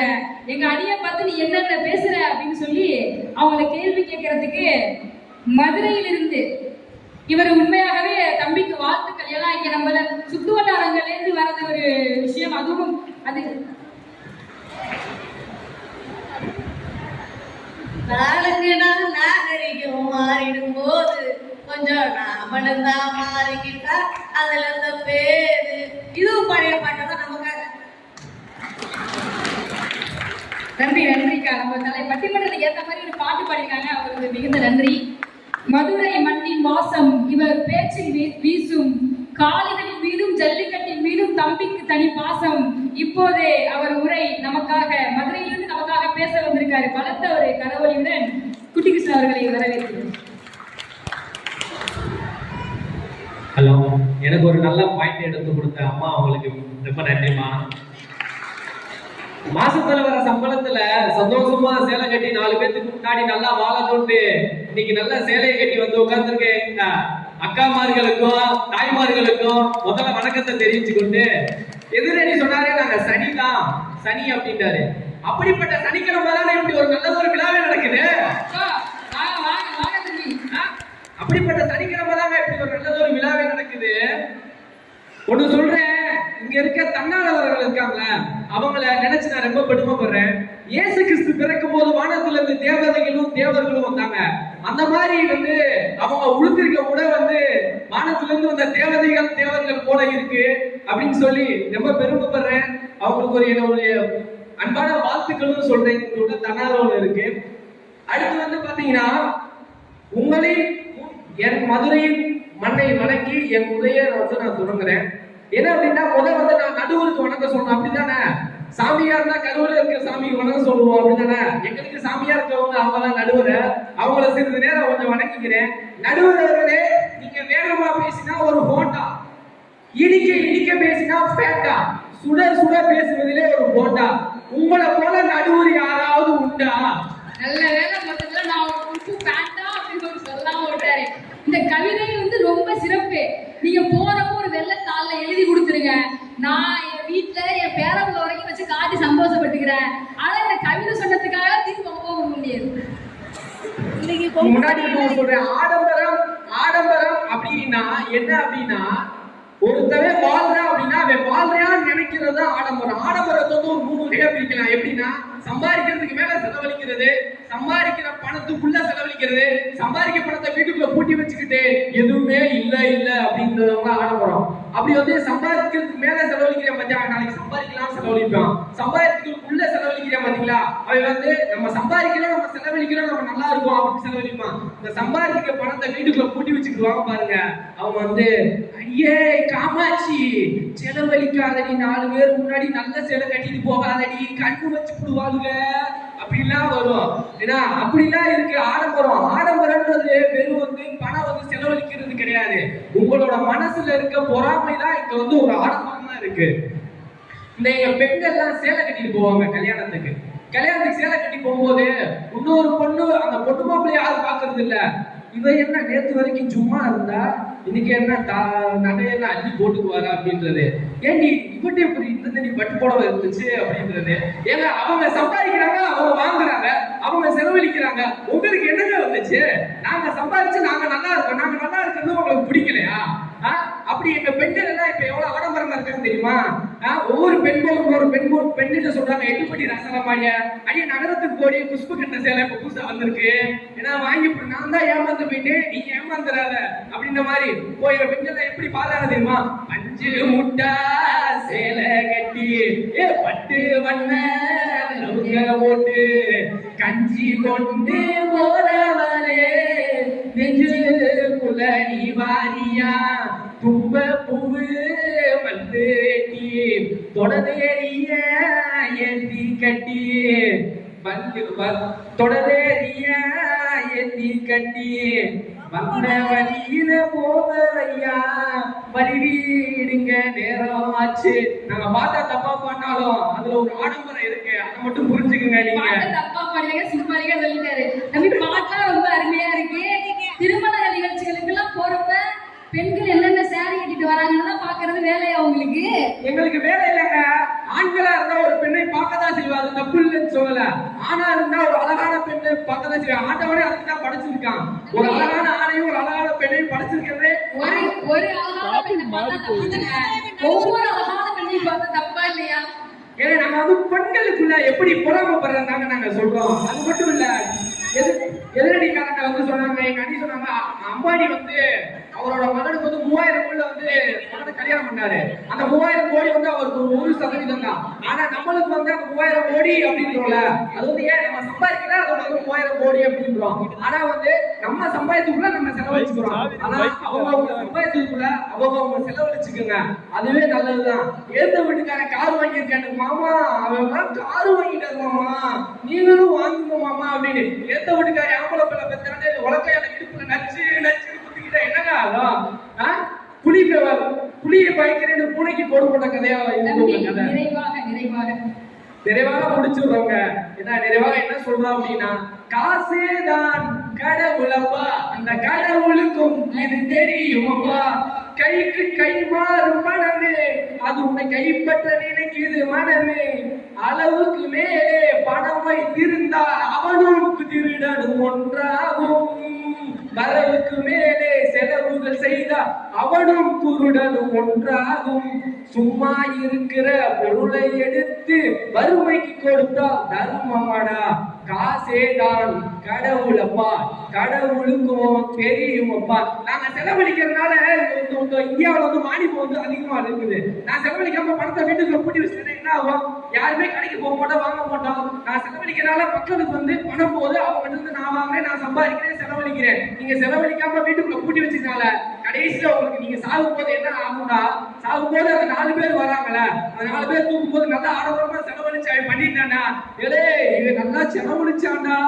எங்க அணியை பார்த்து நீ என்னென்ன பேசுற அப்படின்னு சொல்லி அவங்களை கேள்வி கேட்கறதுக்கு மதுரையிலிருந்து இவர் உண்மையாகவே தம்பிக்கு வாழ்த்துக்கள். ஏன்னா இங்க நம்மள சுத்து வட்டாரங்கள்ல இருந்து வரது ஒரு விஷயம். அதுவும் அது நாளுக்கு நாள் நாகரிகம் மாறிடும் போது கொஞ்சம் நாமளும் தான் மாறிக்கிட்டா அதுல இருந்த பேரு. இதுவும் பழைய பாட்டு தான் நமக்காக. நன்றி நன்றிக்கா. நம்ம பட்டிமன்றத்துக்கு ஏற்ற மாதிரி ஒரு பாட்டு பாடிருக்காங்க, அவருக்கு மிகுந்த நன்றி. மதுரை மண்ணின் வாசம் இவர் பேச்சில் வீசும், காலிகளின் மீதும் ஜல்லிக்கட்டின் மீதும் தம்பிக்கு தனி பாசம். இப்போதே அவர் உரை நமக்காக மதுரையிலிருந்து நமக்காக பேச வந்திருக்காரு. பலத்த ஒரு கரவொலியுடன் குட்டி கிருஷ்ணன் அவர்களை வரவேற்கிறேன். ஹலோ, எனக்கு ஒரு நல்ல பாயிண்ட் எடுத்து கொடுத்த அம்மா அவங்களுக்கு ரொம்ப நன்றிமா. மாசத்துல வர சம்பளத்துல சந்தோஷமா சேலை கட்டி 4 பேத்துக்கு முன்னாடி நல்லா வாழணும்னு இன்னைக்கு நல்ல சேலையை கட்டி வந்து உட்கார்ந்துருக்கேன். அக்காமார்களுக்கும் தாய்மார்களுக்கும் முதல்ல வணக்கத்தை தெரிவிச்சுக்கொண்டு, எதிரணி சொன்னாரே நாங்க சனிதான், சனி அப்படின்றாரு. அப்படிப்பட்ட சனிக்கிழமை தானே இப்படி ஒரு நல்ல ஒரு விழாவே நடக்குது. அப்படிப்பட்ட சனிக்கிழமை தாங்க இப்படி ஒரு நல்ல ஒரு விழாவே நடக்குது. ஒண்ணு சொல்றேன், இங்க இருக்க தன்னாளர்கள் இருக்காங்கள, அவங்கள நினைச்சு நான் ரொம்ப பெருமைப்படுறேன். இயேசு கிறிஸ்து பிறக்கும் போது வானத்துல இருந்து தேவதைகளும் தேவர்களும் வந்தாங்க. அந்த மாதிரி அவங்க உளுந்திருக்க கூட வானத்துல இருந்து வந்த தேவர்கள் போல இருக்கு அப்படின்னு சொல்லி ரொம்ப பெருமைப்படுறேன். அவங்களுக்கு ஒரு என்னுடைய அன்பான வாழ்த்துக்களும் சொல்றேன். இதோட தன்னார்வம் இருக்கு. அடுத்து பாத்தீங்கன்னா, உங்களின் என் மதுரையின் மண்ணை வணங்கி என் உரையை நான் தொடங்குறேன். என்ன அப்படின்னா, முதல் நான் நடுவருக்கு வணக்கம் சொல்லணும் அப்படிதானே? சாமியா இருந்தா கருவூர்ல இருக்க சாமிக்கு வணக்கம் சொல்லுவோம் அப்படிதானே? எங்களுக்கு சாமியா இருக்கவங்க அவங்கதான் நடுவர். அவங்கள சிறிது நேரம் கொஞ்சம் வணங்கிக்கிறேன். நடுவர் அவர்களே, நீங்க வேகமா பேசினா ஒரு போண்டா, இடிக்க பேசினா பேட்டா, சுட பேசுவதிலே ஒரு போண்டா. உங்களை போல நடுவர் யாராவது உண்டா? நல்ல வேலை மொத்தத்துல நான் ஒரு பேட்டா அப்படின்னு சொல்லாம விட்டாரு. இந்த கவிதை ரொம்ப சிறப்பு. நீங்க போறப்போ ஒரு வெள்ளத்தாள்ல எழுதி கொடுத்துருங்க. நான் என் வீட்டுல என் பேரப்புல வரைக்கும் வச்சு காட்டி சந்தோஷப்பட்டுக்கிறேன். ஆனா இந்த கவிதை சொன்னதுக்காக திரும்ப போக முடியாது. முன்னாடி சொல்றேன், ஆடம்பரம் அப்படின்னா என்ன அப்படின்னா, ஒருத்தவன் வாழ்றான் அப்படின்னா அவன் வாழ்றான்னு நினைக்கிறது ஆடம்பரம். ஆடம்பரத்தை ஒரு 3 வகையா பிரிக்கலாம். எப்படின்னா, சம்பாதிக்கிறதுக்கு மேல செலவழிக்கிறது, சம்பாதிக்கிற பணத்துக்குள்ள செலவழிக்கிறது, சம்பாதிக்க பணத்தை வீட்டுக்குள்ள பூட்டி வச்சுக்கிட்டு எதுவுமே இல்ல அப்படின்றவங்க ஆடம்பரம். அப்படி சம்பாதிக்கிறதுக்கு மேல செலவழிக்கிறேன் பாத்தீங்களா, நாளைக்கு சம்பாதிக்கலாம் செலவழிப்பான். சம்பாதிக்கிறதுக்குள்ள செலவழிக்கிறேன் பாத்தீங்களா, அவன் வந்து நம்ம சம்பாதிக்கிறோம், நம்ம செலவழிக்கிறோம், நம்ம நல்லா இருக்கும் அப்படின்னு செலவழிப்பான். இந்த சம்பாதிக்கிற பணத்தை வீட்டுக்குள்ள பூட்டி வச்சுக்கிடுவாங்க பாருங்க. அவங்க வந்து ஐயே காமாட்சி செலவழிக்காதடி, 4 பேர் முன்னாடி நல்ல சேலை கட்டிட்டு போகாதடி, கண்ணு வச்சு விடுவாங்க அப்படிலாம் வரும். ஏன்னா அப்படிலாம் இருக்கு ஆடம்பரம். ஆடம்பரம்ன்றது வெறும் வந்து பணம் வந்து செலவழிக்கிறது கிடையாது. உங்களோட மனசுல இருக்க பொறாமை தான் இங்க வந்து ஒரு ஆடம்பரமா இருக்கு. இந்த பெண்கள்லாம் சேலை கட்டிட்டு போவாங்க கல்யாணத்துக்கு. கல்யாணத்துக்கு சேலை கட்டி போகும்போது இன்னொரு பொண்ணு அந்த பொண்ணு மாப்பிள்ளை யாரும் பாக்குறது இல்ல. இவ என்ன நேத்து வரைக்கும் சும்மா இருந்தா இன்னைக்கு என்ன நகையெல்லாம் அள்ளி போட்டுக்குவாரா அப்படின்றது. ஏன்டி இப்படி இப்படி இருந்த நீ பட்டு புடவை இருந்துச்சு அப்படின்றது. ஏங்க அவங்க சம்பாதிக்கிறாங்க, அவங்க வாங்குறாங்க, அவங்க செலவழிக்கிறாங்க. உங்களுக்கு என்னங்க வந்துச்சு? நாங்க சம்பாதிச்சு நாங்க நல்லா இருக்கோம், நாங்க நல்லா இருக்கிறது உங்களுக்கு பிடிக்கலையா? அப்படி எங்க பெண்கள் எல்லாம் இப்ப எவ்வளவு ஆடம்பரமா இருக்காங்க தெரியுமா? ஒவ்வொரு பெண்கிட்ட சொல்றாங்க, எட்டுப்பட்டி ரசனமாடிய அடிய நகரத்துக்கு போடி குஷ்பு கட்ட சேலை இப்ப புதுசா வந்திருக்கு, ஏன்னா வாங்கி நான் தான் ஏமாந்து போயிட்டு நீ ஏமாந்துறாத அப்படின்ற மாதிரி போய் பெண்கள் எப்படி பாருங்க தெரியுமா? 5 முட்டா சேலை கட்டி பட்டு வண்ண போட்டு கஞ்சி கொண்டு போறவரே நெஞ்சுக்குள்ள நீ வாரியா தும்ப பூவு வந்து வெட்டி தொடரேறிய ஏந்தி கட்டி தொடரேறிய ஏந்தி கட்டி வந்த வழியில போவையா வழி வீடுங்க நேரம் ஆச்சு. நாங்க பார்த்தா தப்பா பண்ணாலும் அதுல ஒரு ஆடம்பரம் இருக்கு, அதை மட்டும் புரிஞ்சுக்குங்க. நீங்க தப்பா பண்ணுங்க சிம்பாலிக்கா சொல்லிட்டாரு. தம்பி பாட்டா ரொம்ப அருமையா இருக்கு. திருமண நிகழ்ச்சிகளுக்கு எல்லாம் போறப்ப பெண்கள் என்னென்ன சேரி கட்டிட்டு வராங்கன்னு தான் பாக்குறது வேலையா உங்களுக்கு? எங்களுக்கு வேலை இல்லைங்க. ஆண்களா இருந்தா ஒரு பெண்ணை பார்க்கதான் செய்வா, அது தப்பு இல்லைன்னு சொல்லல. ஆனா இருந்தா ஒரு அழகான பெண்ணை பார்க்கதான் செய்வாங்க. ஆண்டவனே அதுக்கு தான் படைச்சிருக்கான். ஒரு அழகான ஆணையும் ஒரு அழகான பெண்ணையும் படைச்சிருக்கிறதே. ஒரு அழகான பெண்ணை பார்த்தா தப்புங்க, ஒவ்வொரு அழகான பெண்ணையும் பார்த்தா தப்பா இல்லையா? ஏன்னா நாங்க வந்து பெண்களுக்குள்ள எப்படி பொறாமப்படுறாங்க நாங்க சொல்றோம். அது மட்டும் இல்ல, எதிரடிக்காரங்க வந்து சொன்னாங்க, எங்க அண்ணி சொன்னாங்க, அம்பானி வந்து அவரோட மகனுக்கு வந்து 3000 கோடி வந்து மகனை கல்யாணம் பண்ணாரு. அந்த 3000 கோடி வந்து அவருக்கு 1% தான். ஆனா நம்மளுக்கு வந்து அந்த 3000 கோடி அப்படின்றோம்ல, அது வந்து ஏன் நம்ம சம்பாதிக்கல, அது வந்து 3000 கோடி அப்படின்றோம். ஆனா வந்து நம்ம சம்பாதித்துக்குள்ள நம்ம செலவழிச்சுக்கிறோம். ஆனா அவங்க சம்பாதித்ததுக்குள்ள அவங்க செலவழிச்சுக்குங்க, அதுவே நல்லதுதான். ஏத்த வீட்டுக்காரன் கார் வாங்கியிருக்காரு மாமா, அவன் கார் வாங்கிட்டாரு மாமா, நீங்களும் வாங்குங்க மாமா அப்படின்னு. ஏத்த வீட்டுக்காரன் ஆம்பளை பிள்ளை பெற்றாண்டு உலக்கையான இடுப்புல நச்சு நச்சு குத்திக்கிட்ட என்னங்க ஆகும்? புளியை பயக்கிறேன்னு பூனைக்கு போடு போட்ட கதையா நிறைவாக முடிச்சுடுறோங்க. நிறைவாக என்ன சொல்றோம் அப்படின்னா, காசேதான் கடவுளப்பா, அந்த கடவுளுக்கும் இது தெரியுமப்பா. கைக்கு கை மாறும் மனமே, அது உன்னை கைப்பற்ற நினைக்குது மனமே. அளவுக்கு மேலே பணம் வைத்திருந்தால் அவனும் திருடனும் ஒன்றாகும். வரவுக்கு மேலே செலவுகள் செய்தால் அவனும் குருடனும் ஒன்றாகும். சும்மா இருக்கிற பொருளை எடுத்து வறுமைக்கு கொடுத்தால் தர்மமாடா. காசேதான் கடவுளப்பா, கடவுளுக்கும் தெரியுமப்பா. நாங்க செலவழிக்கிறதுனால இந்தியாவில வந்து மானியம் வந்து அதிகமா இருக்குது. நான் செலவழிக்காம பணத்தை வீட்டுக்குள்ள பூட்டி வச்சுட்டேன் என்ன ஆகும்? யாருமே கடைக்கு போக மாட்டோம், வாங்க மாட்டோம். நான் செலவழிக்கிறதுனால மக்களுக்கு வந்து பணம் போது அவங்க வந்து நான் வாங்குறேன், நான் சம்பாதிக்கிறேன், செலவழிக்கிறேன். நீங்க செலவழிக்காம வீட்டுக்குள்ள பூட்டி வச்சதுனால கடைசியில உங்களுக்கு நீங்க சாகும் போது என்ன ஆகும்னா, சாகும் போது அந்த 4 பேர் வராங்கல்ல, அந்த 4 பேர் தூக்கும் போது நல்லா ஆடம்பரமா செலவழிச்சு அவன் பண்ணிட்டானா, ஏலே இவன் நல்லா செலவழிச்சாண்டா,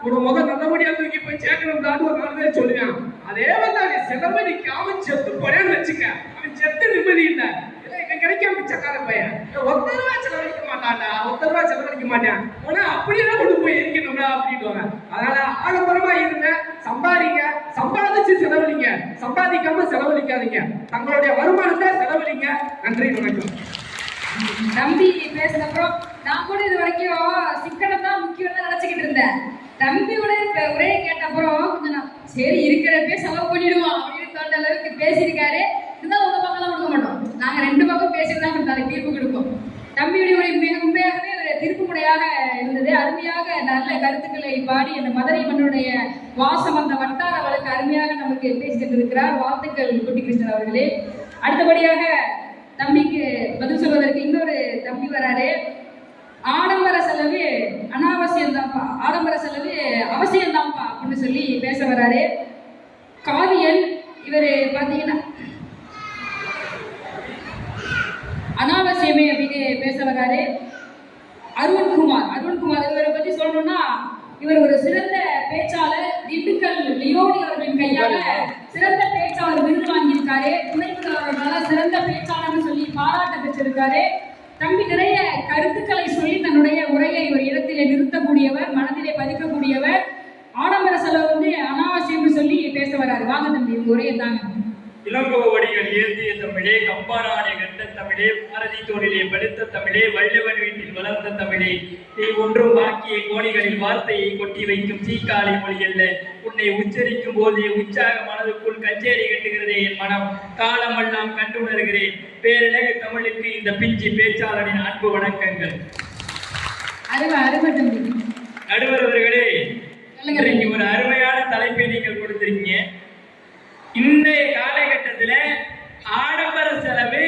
ஒரு முதல் நல்லபடியா தூக்கி போய் சேர்க்கணும்டான்னு ஒரு 4 பேர் சொல்லுவான். அதே மாதிரி செலவழிக்காம செத்து போறேன்னு வச்சுக்க, அவன் செத்து நிம்மதி இல்லை. கிடைக்காம பிச்சைக்கார பையன் 1 ரூபா செலவழிக்க மாட்டான்டா, 1 ரூபா செலவழிக்க மாட்டான். ஆனா அப்படியெல்லாம் கொண்டு போய் இருக்கணும்டா அப்படின்னுவாங்க. அதனால ஆடம்பரமா இருங்க, சம்பாதிங்க, சம்பாதிச்சு செலவழிங்க, சம்பாதிக்காம செலவழிக்காதீங்க. தங்களுடைய வருமானத்தை செலவழிங்க. நன்றி, வணக்கம். தம்பி பேசினப்புறம் நான் கூட இது வரைக்கும் சிக்கனம் தான் முக்கியம் தான் நினைச்சுக்கிட்டு இருந்தேன். தம்பியோட உரையை கேட்டப்புறம் கொஞ்சம் சரி இருக்கிறப்பே செலவு பண்ணிடுவோம் அப்படின்னு தோன்ற அளவுக்கு பேசியிருக்காரு. இதுதான் உங்க பக்கம் கொடுக்க மாட்டோம், நாங்க 2 பக்கம் பேசிட்டு தான் அதுக்கு தீர்ப்பு கொடுப்போம். தம்பியுடைய உரை மிக உண்மையாகவே ஒரு தீர்ப்பு முறையாக இருந்தது. அருமையாக நல்ல கருத்துக்களை பாடி அந்த மதுரை மண்ணுடைய வாசம் அந்த வட்டார வழக்கு அருமையாக நமக்கு பேசிட்டு இருக்கிறார். வாழ்த்துக்கள் குட்டி கிருஷ்ணன் அவர்களே. அடுத்தபடியாக தம்பிக்கு பதில் சொல்வதற்கு இன்னொரு தம்பி வராரு. ஆடம்பர செலவு அனாவசியம் தான்ப்பா, ஆடம்பர செலவு அவசியம் தான்ப்பா அப்படின்னு சொல்லி பேச வராரு. காவியல் இவர் பார்த்தீங்கன்னா அனாவசியமே அப்படின்னு பேச வராரு. அருண்குமார் இவரை பத்தி சொல்லணும்னா இவர் ஒரு சிறந்த பேச்சாளர். திண்டுக்கல் லியோனி அவர்களின் கையால சிறந்த பேச்சாளர் விருது வாங்கியிருக்காரு. துணைமுதல்வர்களால சிறந்த பேச்சாளர்னு சொல்லி பாராட்ட பெற்றிருக்காரு. தம்பி நிறைய கருத்துக்களை சொல்லி தன்னுடைய உரையை ஒரு இடத்திலே நிறுத்தக்கூடியவர், மனதிலே பதிக்கக்கூடியவர். ஆடம்பர செலவு வந்து அனாவசியம்னு சொல்லி பேச வராரு. வாங்க தம்பி உங்க உரையை தாங்க. இளங்கோவடிகள் ஏந்திய தமிழே, கம்பாராணி கண்ட தமிழே, பாரதி தோளிலே படுத்த தமிழே, வள்ளுவன் வீட்டில் வளர்ந்த தமிழே, நீ ஒன்றும் பாக்கிய கோணிகளில் வார்த்தையை கொட்டி வைக்கும் சீக்காளி மொழி அல்ல. உன்னை உச்சரிக்கும் போதே உற்சாக மனதுக்குள் கச்சேரி கட்டுகிறதே என் மனம். காலமெல்லாம் கண்டுணர்கிறேன். பேரழகு தமிழுக்கு இந்த பிஞ்சி பேச்சாளரின் அன்பு வணக்கங்கள். அருமை தம்பி. நடுவர் அவர்களே, இன்றைக்கு ஒரு அருமையான தலைப்பை நீங்கள் கொடுத்திருக்கீங்க. இன்றைய காலகட்டத்துல ஆடம்பர செலவு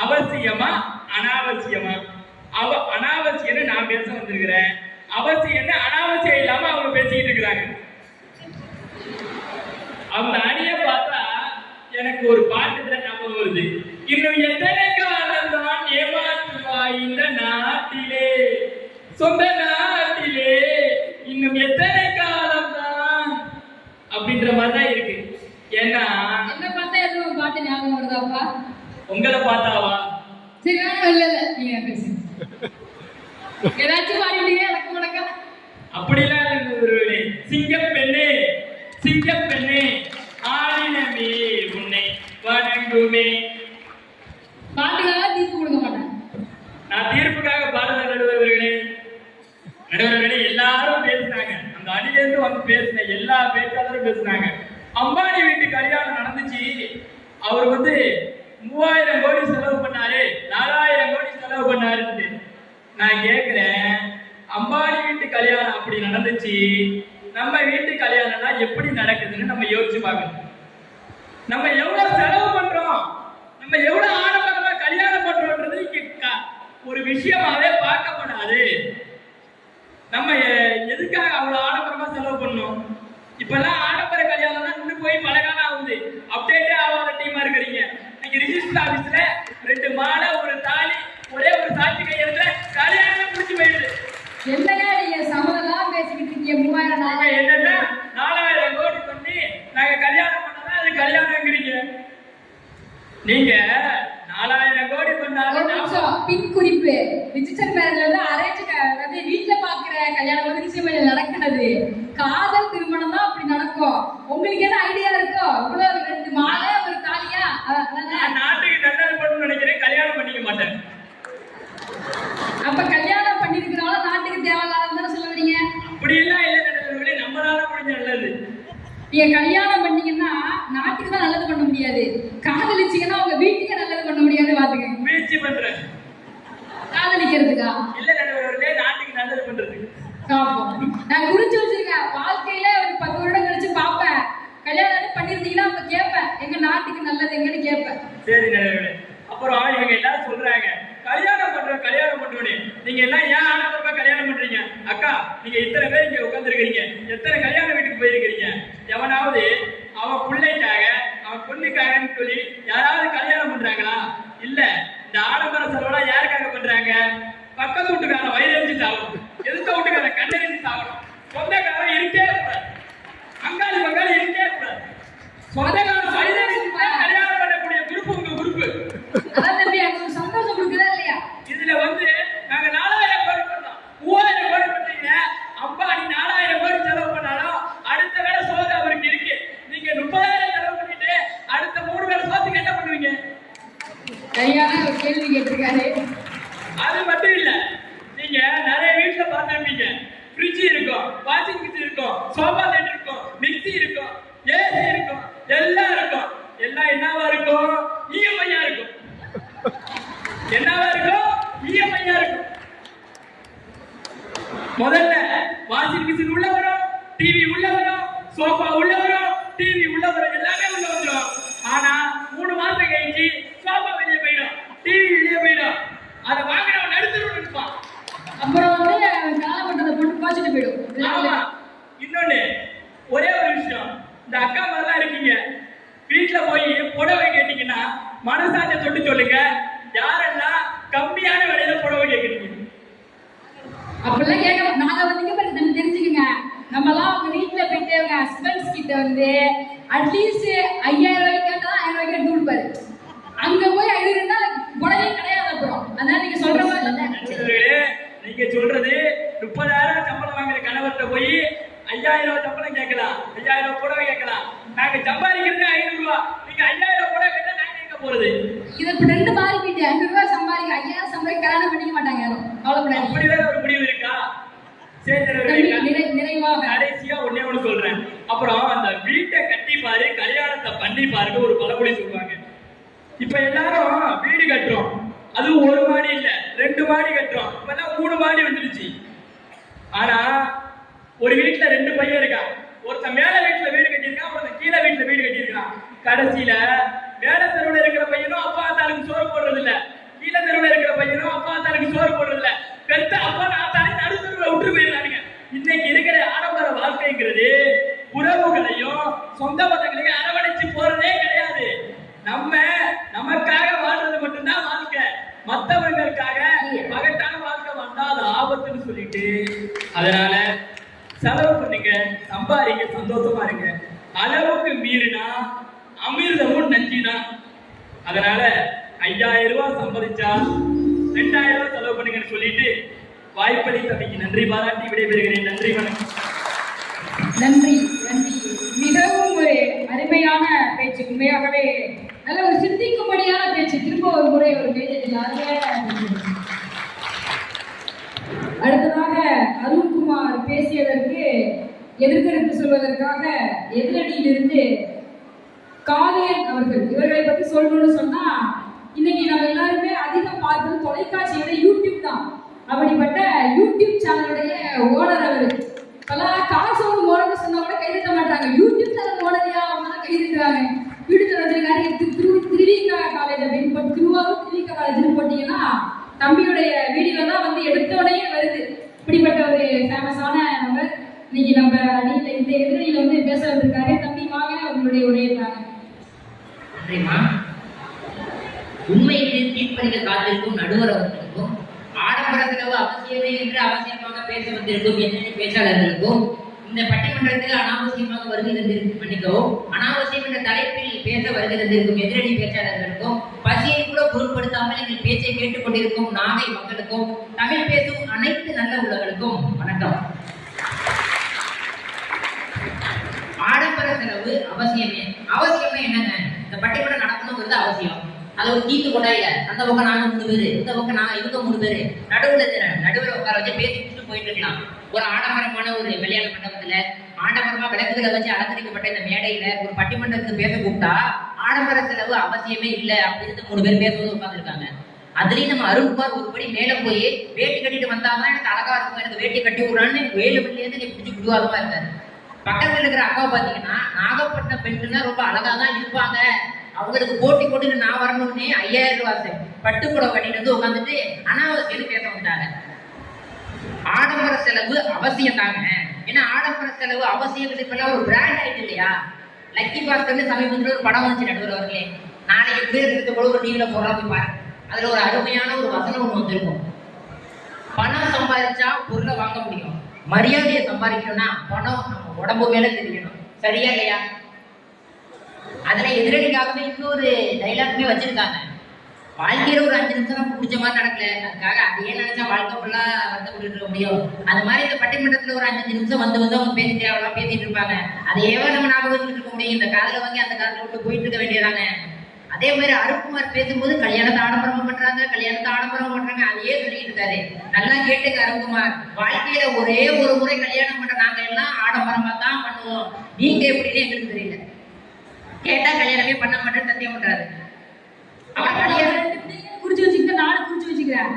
அவசியமா அனாவசியமா? அனாவசியம்னு நான் பேச வந்திருக்கிறேன், அவசியம்னு அனாவசியம் இல்லாம அவங்க பேசிக்கிட்டு இருக்கிறாங்க. அவங்க அணிய பார்த்தா எனக்கு ஒரு பாட்டு ஞாபகம் வருது. இன்னும் எத்தனை காலம் தான் ஏமாற்றுவாய் இந்த நாட்டிலே, சொந்த நாட்டிலே, இன்னும் எத்தனை காலம் தான் அப்படின்ற மாதிரிதான் இருக்கு. ஏன்னா என்ன பார்த்தா எதுவும் பாட்டு ஞாபகம் வருதாப்பா? உங்களை பார்த்தாவா? சரி இல்ல நீங்க பேசுங்க. ஏதாச்சும் பாடிட்டீங்க எனக்கு வணக்கம். அப்படிலாம் இல்லை. சிங்கம் பெண்ணே, சிங்கம் பெண்ணே, ஆடினமே உன்னை வணங்குமே. பாட்டுக்காக தீர்ப்பு கொடுக்க மாட்டேன். நான் தீர்ப்புக்காக பாடல. நடுவர்களே, எல்லாரும் பேசினாங்க. அந்த அணிலேருந்து வந்து பேசின எல்லா பேச்சாளரும் பேசினாங்க. அம்பானி வீட்டு கல்யாணம் நடந்துச்சு. அவர் வந்து 3000 கோடி செலவு பண்ணாரு, 4000 கோடி செலவு பண்ணாருன்னு. நான் கேட்கிறேன், அம்பானி வீட்டு கல்யாணம் அப்படி நடந்துச்சு, நம்ம வீட்டு கல்யாணம்னா எப்படி நடக்குதுன்னு நம்ம யோசிச்சு பார்க்கணும். நம்ம எவ்வளவு செலவு பண்றோம், நம்ம எவ்வளவு ஆடம்பரமா கல்யாணம் பண்றோம்ன்றது ஒரு விஷயமாவே பார்க்கப்படாது. நம்ம எதுக்காக அவ்வளவு ஆடம்பரமா செலவு பண்ணோம்? இப்பெல்லாம் ஆடம்பர கல்யாணம் தான் இன்னும் போய் பல காலம் ஆகுது. அப்டேட்டே ஆகாத டீமா இருக்கிறீங்க. இன்னைக்கு ரிஜிஸ்டர் ஆபீஸ்ல 2 மாலை, ஒரு தாலி, ஒரே ஒரு சாட்சி கையெழுத்துல கல்யாணம் முடிச்சு போயிடுது. என்னையா நீங்க சமதெல்லாம் பேசிக்கிட்டு இருக்கீங்க? 3000 நாங்க என்னன்னா 4000 கோடி பண்ணி நாங்க கல்யாணம் பண்ணா அது கல்யாணம்ங்கிறீங்க. நீங்க 4000 கோடி பண்ணாலும் பின் குறிப்பு ரிஜிஸ்டர் மேரேஜ்ல வந்து அரேஞ்ச், அதாவது வீட்டுல பாக்குற கல்யாணம் வந்து நிச்சயம் நடக்காது. காதல் திருமணம் தான் அப்படி நடக்கும். உங்களுக்கு என்ன ஐடியா இருக்கோ? இவ்வளவு 2 மாலை, ஒரு தாலியா? நாட்டுக்கு நல்லது பண்ணணும்னு நினைக்கிறேன், கல்யாணம் பண்ணிக்க மாட்டேன். அப்ப கல்யாணம் பண்ணிருக்கிறனால நாட்டுக்கு தேவையில்லாத தானே சொல்ல வரீங்க? அப்படி எல்லாம் இல்ல நடுவர்களே, நம்மளால முடிஞ்ச நல்லது. நீங்க கல்யாணம் பண்ணீங்கன்னா நாட்டுக்கு தான் நல்லது பண்ண முடியாது, காதலிச்சீங்கன்னா உங்க வீட்டுக்கு நல்லது பண்ண முடியாது. பாத்துக்க, முயற்சி பண்றேன். காதலிக்கிறதுக்கா? இல்ல நடுவர்களே, நாட்டுக்கு நல்லது பண்றது. நான் குறிச்சு வச்சிருக்கேன். வாழ்க்கையில ஒரு 10 வருடம் கழிச்சு பாப்பேன். கல்யாணம் பண்ணிருந்தீங்கன்னா அப்ப கேட்பேன், எங்க நாட்டுக்கு நல்லது எங்கன்னு கேட்பேன். சரி நடுவர்களே. அப்புறம் இவங்க எல்லாரும் சொல்றாங்க, கல்யாணம் பண்றோம். நீங்க எல்லாம் ஏன் ஆடம்பரமா கல்யாணம் பண்றீங்க? அக்கா, நீங்க இத்தனை பேர் இங்க உட்கார்ந்துருக்கீங்க, எத்தனை கல்யாண வீட்டுக்கு போயிருக்கிறீங்க? எவனாவது அவன் பிள்ளைக்காக, அவன் பொண்ணுக்காகன்னு சொல்லி யாராவது கல்யாணம் பண்றாங்களா? இல்ல. இந்த ஆடம்பர செலவெல்லாம் யாருக்காக பண்றாங்க? பக்கத்து வீட்டுக்காரன் வயிறறிஞ்சு சாகணும், எதிர்த்த வீட்டுக்காரன் கண்ணறிஞ்சு சாகணும், சொந்தக்காரன் இருக்கே கூடாது, அங்காளி பங்காளி இருக்கே கூடாது. சொந்தக்காரன் வயிறறிஞ்சு கல்யாணம் பண்ணக்கூடிய குரூப் உங்க குரூப். அதான் தம்பி, அது ஒரு சந்தோஷம் கொடுக்குதா இல்லையா? இதுல வந்து நாங்க 4000 கோடி பண்ணோம், 3000 கோடி பண்றீங்க. அம்பானி 4000 கோடி செலவு பண்ணாலும் அடுத்த வேலை சோறு அவருக்கு இருக்கு. நீங்க 30,000 செலவு பண்ணிட்டு அடுத்த 3 வேலை சோத்துக்கு என்ன பண்ணுவீங்க? சரியான ஒரு கேள்வி கேட்டிருக்காரு. அது மட்டும் இல்ல, நீங்க நிறைய வீட்டுல பார்த்திருப்பீங்க, ஃப்ரிட்ஜ் இருக்கும், வாஷிங் மிஷின் இருக்கும், சோஃபா செட் இருக்கும், மிக்ஸி இருக்கும், ஏசி இருக்கும், எல்லாம் இருக்கும். எல்லாம் என்னவா இருக்கும்? இஎம்ஐயா இருக்கும். என்னவா இருக்கும்? இஎம்ஐயா இருக்கும். முதல்ல வாஷிங் மிஷின் உள்ள வரும், டிவி உள்ள வரும், சோஃபா உள்ள வரும், டிவி உள்ள வரும், எல்லாமே உள்ள வந்துடும். ஆனா 3 மாசம் கழிச்சு சோஃபா வெளியே போயிடும், டிவி வெளியே போயிடும். அதை வாங்கினவன் நடுத்தருவன் இருப்பான். அப்புறம் வந்து கோச்சிட்டு போயிடும். ஆமா. இன்னொன்னு ஒரே ஒரு விஷயம், இந்த அக்கா மாதிரிலாம் இருக்கீங்க, வீட்டுல போய் புடவை கேட்டீங்கன்னா மனசாட்சியை தொட்டு சொல்லுங்க, யாரெல்லாம் கம்மியான விலையில புடவை கேட்குறீங்க? அப்படிலாம் கேட்க நாங்க வந்து நம்ம தெரிஞ்சுக்கங்க. நம்ம எல்லாம் அவங்க வீட்டுல போயிட்டு அவங்க ஹஸ்பண்ட்ஸ் கிட்ட வந்து அட்லீஸ்ட் 5000 ரூபாய்க்கு கேட்டா 1000 ரூபாய்க்கு எடுத்து கொடுப்பாரு. அங்க போய் 500 இருந்தா புடவே கிடையாது. அப்புறம் அதனால நீங்க சொல்ற மாதிரி இல்ல, நீங்க சொல்றது 30,000 சம்பளம் வாங்குற கணவர்கிட்ட போய் 5000 சம்பளம் கேட்கலாம், 5000 புடவை கேட்கலாம். நாங்க சம்பாதிக்கிறது 500 ரூபாய், நீங்க 5000 புடவை கேட்டா நாங்க எங்க போறது? இது இப்ப ரெண்டு மாறி போயிட்டு 500 ரூபாய் சம்பாதிக்க 5000 சம்பாதிக்க கல்யாணம் பண்ணிக்க மாட்டாங்க யாரும். கவலைப்படாது. அப்படி வேற ஒரு முடிவு இருக்கா? சரி, நிறைவாக கடைசியா ஒண்ணே ஒண்ணு சொல்றேன். அப்புறம் அந்த வீட்டை கட்டி பாரு, கல்யாணத்தை பண்ணி பாருங்க ஒரு பழமொழி சொல்லுவாங்க. இப்ப எல்லாரும் வீடு கட்டுறோம், அது ஒரு மாடி இல்ல 2 மாடி கட்டுறோம், இப்பெல்லாம் 3 மாடி வந்துருச்சு. ஆனா ஒரு வீட்டுல 2 பையன் இருக்கான், ஒருத்தன் மேல வீட்டுல வீடு கட்டியிருக்கான், ஒருத்தன் கீழே வீட்டுல வீடு கட்டியிருக்கான். கடைசியில மேல தெருவுல இருக்கிற பையனும் அப்பா தானுக்கு சோறு போடுறது இல்ல, கீழே தெருவுல இருக்கிற பையனும் அப்பா தானுக்கு சோறு போடுறது இல்ல, பெத்த அப்பா தானே நடுத்தருவுல விட்டு போயிடுறாங்க. இன்னைக்கு இருக்கிற ஆடம்பர வாழ்க்கைங்கிறது உறவுகளையும் சொந்த பந்தங்களையும் அரவணைச்சு போறதே கிடையாது. நமக்காக வாழ்றது மட்டும்தான் வாழ்க்கை, மற்றவர்களுக்காக பகட்டான வாழ்க்கை வந்தா அது ஆபத்துன்னு சொல்லிட்டு, அதனால செலவு பண்ணுங்க, சம்பாதிங்க, சந்தோஷமா இருங்க. அளவுக்கு மீறினா அமிர்தமும் நஞ்சுதான். அதனால 5000 ரூபாய் சம்பாதிச்சா 2000 ரூபாய் செலவு பண்ணுங்கன்னு சொல்லிட்டு வாய்ப்பளித்தமைக்கு நன்றி பாராட்டி விடைபெறுகிறேன். நன்றி, வணக்கம். நன்றி நன்றி. மிகவும் ஒரு அருமையான பேச்சு, உண்மையாகவே நல்ல ஒரு சிந்திக்கும்படியான பேச்சு. திரும்ப ஒரு முறை ஒரு பேச்சு அடுத்ததாக அருண்குமார் பேசியதற்கு எதிர்கருத்து சொல்வதற்காக எதிரணியிலிருந்து காவியன் அவர்கள், இவர்களை பற்றி சொல்லணும்னு சொன்னா இன்னைக்கு நம்ம எல்லாருமே அதிகம் பார்ப்பது தொலைக்காட்சியோட யூடியூப் தான். அப்படிப்பட்ட யூடியூப் சேனலுடைய ஓனர் அவர். இப்பெல்லாம் காசு ஓனர் சொன்னா கூட கைதட்ட மாட்டாங்க, யூடியூப் சேனல் ஓனரியா அவங்க தான் கைதட்டுறாங்க. யூடியூப் சேனல் திருவிகா காலேஜ் அப்படின்னு போட்டு திருவாரூர் திருவிகா காலேஜ்னு போட்டீங்கன்னா தம்பியுடைய வீடியோ தான் வந்து எடுத்தோடனே வருது. இப்படிப்பட்ட ஒரு ஃபேமஸான நபர் இன்னைக்கு நம்ம அணியில இந்த எதிரணியில வந்து பேச வந்திருக்காரு. தம்பி வாங்க, உங்களுடைய உரையாடுறாங்க. நன்றிமா. உண்மையிலே தீர்ப்பளிக்க காத்திருக்கும் நடுவர் அவர்களுக்கும், ஆடம்பர செலவு அவசியமே என்று அவசியமாக பேச வந்திருக்கும் எண்ணெய் பேச்சாளர்களுக்கும், இந்த பட்டிமன்றத்தில் அனாவசியமாக வருகை தந்திருக்கும் மன்னிக்கவும் அனாவசியம் என்ற தலைப்பில் பேச வருகை தந்திருக்கும் எதிரணி பேச்சாளர்களுக்கும், பசியை கூட பொருட்படுத்தாமல் எங்கள் பேச்சை கேட்டுக்கொண்டிருக்கும் நாகை மக்களுக்கும், தமிழ் பேசும் அனைத்து நல்ல உள்ளவர்களுக்கும் வணக்கம். ஆடம்பர செலவு அவசியமே. அவசியமே என்னங்க? இந்த பட்டிமன்றம் நடக்கணுங்கிறது அவசியம். அது ஒரு தீட்டு கொண்டாயில, அந்த பக்கம் நாங்க 3 பேரு, இந்த பக்கம் நாங்க இவங்க 3 பேரு, நடுவில் உட்கார வச்சு பேசிட்டு போயிட்டு இருக்கலாம். ஒரு ஆடம்பரமான ஒரு கல்யாண மண்டபத்துல ஆடம்பரமா விளக்குகளை வச்சு அலங்கரிக்கப்பட்ட இந்த மேடையில ஒரு பட்டிமன்றத்துக்கு பேச கூப்பிட்டா ஆடம்பர செலவு அவசியமே இல்லை அப்படின்னு 3 பேர் பேசுவது உட்காந்துருக்காங்க. அதுலயும் நம்ம அருண்குமார் ஒருபடி மேல போய் வேட்டி கட்டிட்டு வந்தாதான் எனக்கு அழகா இருக்கும், எனக்கு வேட்டி கட்டி விடுறான்னு வேலுமணிலேருந்து நீ பிடிச்சி குடுவாதமா இருக்காரு. பக்கத்துல இருக்கிற அக்காவை பாத்தீங்கன்னா நாகப்பட்டினம் பெண்ணுன்னா ரொம்ப அழகா தான் இருப்பாங்க, அவங்களுக்கு போட்டி போட்டு நான் வரணும்னே 5000 ரூபாய் பட்டு புடவை கட்டிட்டு வந்து உட்காந்துட்டு அனாவசியம் பேச வந்தாங்க. ஆடம்பர செலவு அவசியம் தாங்க. ஏன்னா ஆடம்பர செலவு அவசியம் இப்பெல்லாம் ஒரு பிராண்ட் ஆயிட்டு இல்லையா? லக்கி பாஸ்கர்னு சமீபத்தில் ஒரு படம் வந்துச்சு நடுவர் அவர்களே, நாளைக்கு பேர் இருக்க கூட ஒரு டிவியில போடலாம் போய் பாருங்க. அதுல ஒரு அருமையான ஒரு வசனம் ஒன்று வந்திருக்கும். பணம் சம்பாதிச்சா பொருளை வாங்க முடியும், மரியாதையை சம்பாதிக்கணும்னா பணம் நம்ம உடம்பு மேல தெரியணும். சரியா இல்லையா? அதுல எதிரடிக்காகவே இன்னொரு டைலாக்மே வச்சிருக்காங்க. வாழ்க்கையில ஒரு 5 நிமிஷம் நமக்கு பிடிச்ச மாதிரி நடக்கல, அதுக்காக அதையே நினைச்சா வாழ்க்கை ஃபுல்லா வருத்தப்பட்டு இருக்க முடியும். அது மாதிரி இந்த பட்டிமன்றத்துல ஒரு 5 நிமிஷம் வந்து அவங்க பேசிட்டு அவ்வளவு பேசிட்டு இருப்பாங்க, அதையவே நம்ம ஞாபகம் இருக்க முடியும். இந்த காதல வாங்கி அந்த காதல விட்டு போயிட்டு இருக்க வேண்டியதாங்க. அதே மாதிரி அருண்குமார் பேசும்போது கல்யாணத்தை ஆடம்பரமா பண்றாங்க, கல்யாணத்தை ஆடம்பரமா பண்றாங்க, அதையே சொல்லிட்டு இருக்காரு. நல்லா கேட்டுங்க அருண்குமார், வாழ்க்கையில ஒரே ஒரு முறை கல்யாணம் பண்ற நாங்க எல்லாம் ஆடம்பரமா தான் பண்ணுவோம், நீங்க எப்படின்னு எங்களுக்கு தெரியல. கேட்டா கல்யாணமே பண்ண மாட்டேன்னு சத்தியம் பண்றாரு. குறிச்சு வச்சுக்கிட்டு நானும் குறிச்சு வச்சுக்கிறேன்.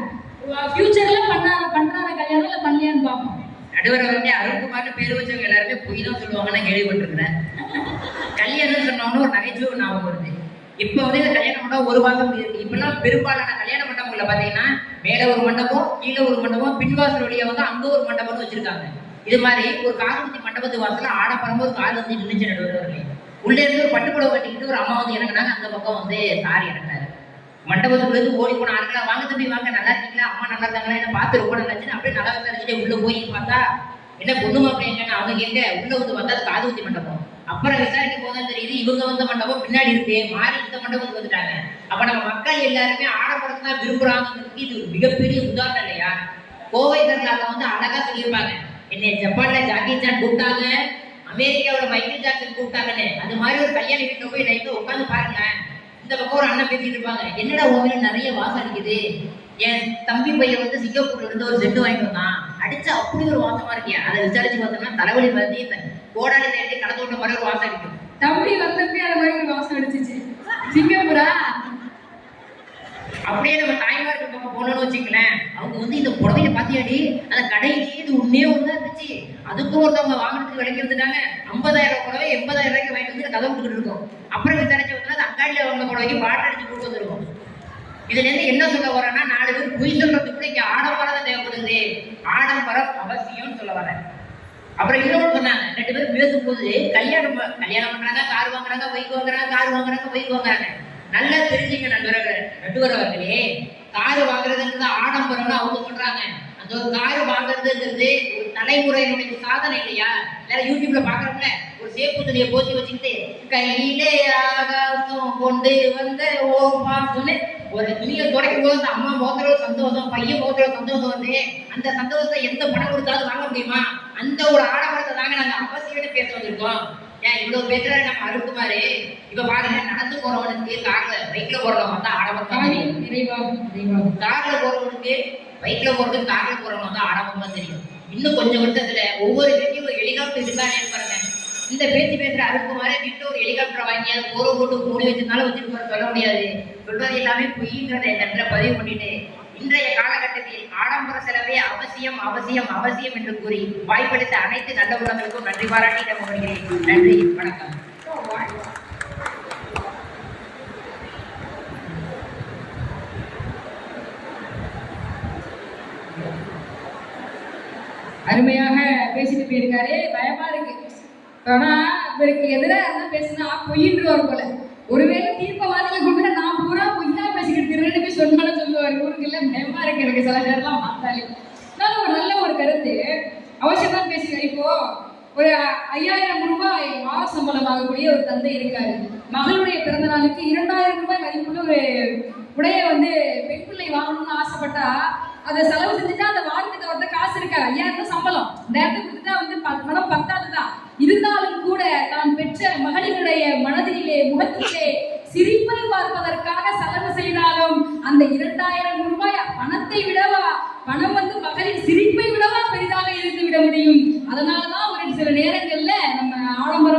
ஃபியூச்சர்ல பண்றார கல்யாணம் இல்ல பண்ணலையான்னு பார்ப்போம். நடுவர் அவர்களே, அருண்குமார்னு பேர் வச்சவங்க எல்லாருமே பொய் தான் சொல்லுவாங்கன்னு கேள்விப்பட்டிருக்கிறேன். கல்யாணம் சொன்னவங்க ஒரு நகைச்சுவை ஞாபகம் வருது. இப்ப வந்து இந்த கல்யாண மண்டபம் ஒரு வாசம் இருக்கு. இப்பெல்லாம் பெரும்பாலான கல்யாண மண்டபங்கள்ல பாத்தீங்கன்னா மேல ஒரு மண்டபம், கீழே ஒரு மண்டபம், பின்வாசல் வழியா வந்து அங்க ஒரு மண்டபம்னு வச்சிருக்காங்க. இது மாதிரி ஒரு காதுகுத்தி மண்டபத்து வாசல ஆடப்பறம் ஒரு கால் வந்து நின்றுச்சு நடுவர்களே. உள்ளே இருந்து ஒரு பட்டுப்புடவை கட்டிக்கிட்டு ஒரு அம்மா வந்து இறங்கினாங்க. அந்த பக்கம் வந்து சாரி இறங்கினாரு. மண்டபத்துக்குள்ள இருந்து ஓடி போன ஆளுங்களா, வாங்க தம்பி வாங்க, நல்லா இருக்கீங்களா, அம்மா நல்லா இருக்காங்களா, என்ன பார்த்து ரொம்ப நல்லா இருந்துச்சு அப்படியே நல்லா விசாரிச்சுட்டு உள்ள போய் பார்த்தா என்ன பொண்ணு மாப்பிள்ளை எங்கன்னு அவங்க கேட்க உள்ள வந்து பார்த்தா அது காதுகுத்தி மண்டபம். அப்புறம் விசாரிக்க போதான் தெரியுது இவங்க வந்த மண்டபம் பின்னாடி இருக்கு, மாறி இந்த மண்டபத்துக்கு வந்துட்டாங்க. அப்ப நம்ம மக்கள் எல்லாருமே ஆடம்பரத்தை தான் விரும்புறாங்கிறதுக்கு இது ஒரு மிகப்பெரிய உதாரணம் இல்லையா? கோவை திருநாளில் வந்து அழகா சொல்லியிருப்பாங்க, என்னை ஜப்பான்ல ஜாக்கி சான் கூப்பிட்டாங்க, அமெரிக்காவோட மைக்கேல் ஜாக்சன் கூப்பிட்டாங்கன்னு. அது மாதிரி ஒரு கல்யாண வீட்டுல போய் நைட்டு உட்காந்து பாருங்க. இந்த பக்கம் ஒரு அண்ணன் பேசிட்டு இருப்பாங்க, என்னடா உங்க நிறைய வாசம் அடிக்குது, என் தம்பி பையன் வந்து சிங்கப்பூர்ல இருந்து ஒரு செட்டு வாங்கிட்டு வந்தான், அடிச்சா அப்படி ஒரு வாசமா இருக்கியா. அதை விசாரிச்சு பார்த்தோம்னா தலைவலி பார்த்து கோடாலி தேடி கடந்து விட்ட மாதிரி ஒரு வாசம் அடிக்கும். தம்பி வந்தப்பே அது மாதிரி ஒரு வாசம் அடிச்சிச்சு. சிங்கப்பூரா அப்படியே நம்ம தாய்மார்கள் பக்கம் போனோம்னு வச்சுக்கலேன், அவங்க வந்து இந்த புடவையை பாத்தியாடி அந்த கடையிலேயே இது உண்மையே ஒண்ணுதான் இருந்துச்சு, அதுக்கும் ஒருத்தவங்க வாங்கினதுக்கு விலைக்கு இருந்துட்டாங்க, 50,000 புடவை 80,000 ரூபாய்க்கு வாங்கிட்டு வந்து கதை விட்டுக்கிட்டு இருக்கோம். அப்புறம் விசாரிச்சு வந்து அங்காடியில வாங்கின புடவைக்கு பாட்டு அடிச்சு கூட்டு வந்துருக்கும். இதுல இருந்து என்ன சொல்ல வரேன்னா, 4 பேர் பொய் சொல்றதுக்கு கூட இங்க ஆடம்பரம் தான் தேவைப்படுது, ஆடம்பரம் அவசியம்னு சொல்ல வரேன். அப்புறம் இன்னொன்று சொன்னாங்க, 2 பேரும் பேசும்போது கல்யாணம் பண்றாங்க, கார் வாங்குறாங்க, பைக் வாங்குறாங்க, கார் வாங்குறாங்க, பைக் வாங்குறாங்க. நல்லா தெரிஞ்சுங்க நடுவர்களே, கார் வாங்குறதுன்றது ஆடம்பரம்னு அவங்க சொல்றாங்க. அந்த ஒரு கார் வாங்குறதுங்கிறது ஒரு தலைமுறையினுடைய சாதனை இல்லையா? எல்லாரும் யூடியூப்ல பாக்குறோம்ல, ஒரு சேப்பு துணியை போத்தி வச்சுக்கிட்டு கையிலே ஆகாசம் கொண்டு வந்த ஓ பாசம்னு ஒரு துணியை துடைக்கும் போது அந்த அம்மா மோதிர சந்தோஷம், பையன் மோதிர சந்தோஷம் வந்து அந்த சந்தோஷத்தை எந்த பணம் கொடுத்தாலும் வாங்க முடியுமா? அந்த ஒரு ஆடம்பரத்தை தாங்க நாங்க அவசியம் பேச வந்திருக்கோம். ஏன் இவ்வளவு பேசுற நம்ம அருக்குமாரு இப்ப பாருங்க, நடந்து போறவனுக்கு கார்ல பைக்ல போறவங்க தான் ஆடம்பரம் தெரியும், கார்ல போறவனுக்கு பைக்ல போறதுக்கு கார்ல போறவங்க தான் ஆடம்பரம் தெரியும். இன்னும் கொஞ்சம் வருஷத்துல ஒவ்வொரு வீட்டையும் ஒரு ஹெலிகாப்டர் இருக்கானே பாருங்க. இந்த பேச்சு பேசுற அருக்குமார வீட்டுல ஒரு ஹெலிகாப்டர் வாங்கி அது போற போட்டு மூடி வச்சிருந்தாலும் வச்சிருப்பாரு, சொல்ல முடியாது. சொல்றது எல்லாமே பொய்ன்றதை இந்த இடத்துல பதிவு பண்ணிட்டு, இன்றைய காலகட்டத்தில் ஆடம்பர செலவே அவசியம் அவசியம் அவசியம் என்று கூறி வாய்ப்பளித்த அனைத்து நல்ல உள்ளங்களுக்கும் நன்றி பாராட்டி வருகிறேன். நன்றி, வணக்கம். அருமையாக பேசிட்டு போயிருக்காரு. பயமா இருக்கு. ஆனா இவருக்கு எதிராக என்ன பேசுனா பொய்ன்றுவார் போல. ஒருவேளை தீர்ப்பவாதிகளை கொண்டு நான் பூரா பொய்யா பேசிக்கிட்டு திருன்னு சொன்னாலும் சொல்லுவார். ஊருக்கு எல்லாம் பயமா இருக்கு எனக்கு சில நேரம்லாம் பார்த்தாலே. அதனால ஒரு நல்ல ஒரு கருத்து அவசியமா பேசுகிறார். இப்போ ஒரு 5,000 ரூபாய் மாத சம்பளம் ஆகக்கூடிய ஒரு தந்தை இருக்காரு. மகளுடைய பிறந்த நாளுக்கு 2,000 ரூபாய் மதிப்புள்ள ஒரு உடைய வந்து பெண் பிள்ளை வாங்கணும்னு ஆசைப்பட்டா அதை செலவு செஞ்சுட்டா அந்த வாரத்துக்கு அவர்கிட்ட காசு இருக்கா? 5,000 சம்பளம் நேரத்துக்கு கொடுத்துட்டா வந்து மனம் பத்தாதுதான். இருந்தாலும் கூட தான் பெற்ற மகளினுடைய மனதிலே முகத்திலே சிரிப்பை பார்ப்பதற்காக செலவு செய்தாலும் அந்த 2,000 ரூபாய் பணத்தை விடவா, பணம் வந்து மகளின் சிரிப்பை விடவா பெரிதாக இருந்து விட முடியும். அதனாலதான் ஒரு சில நேரங்கள்ல நம்ம ஆடம்பர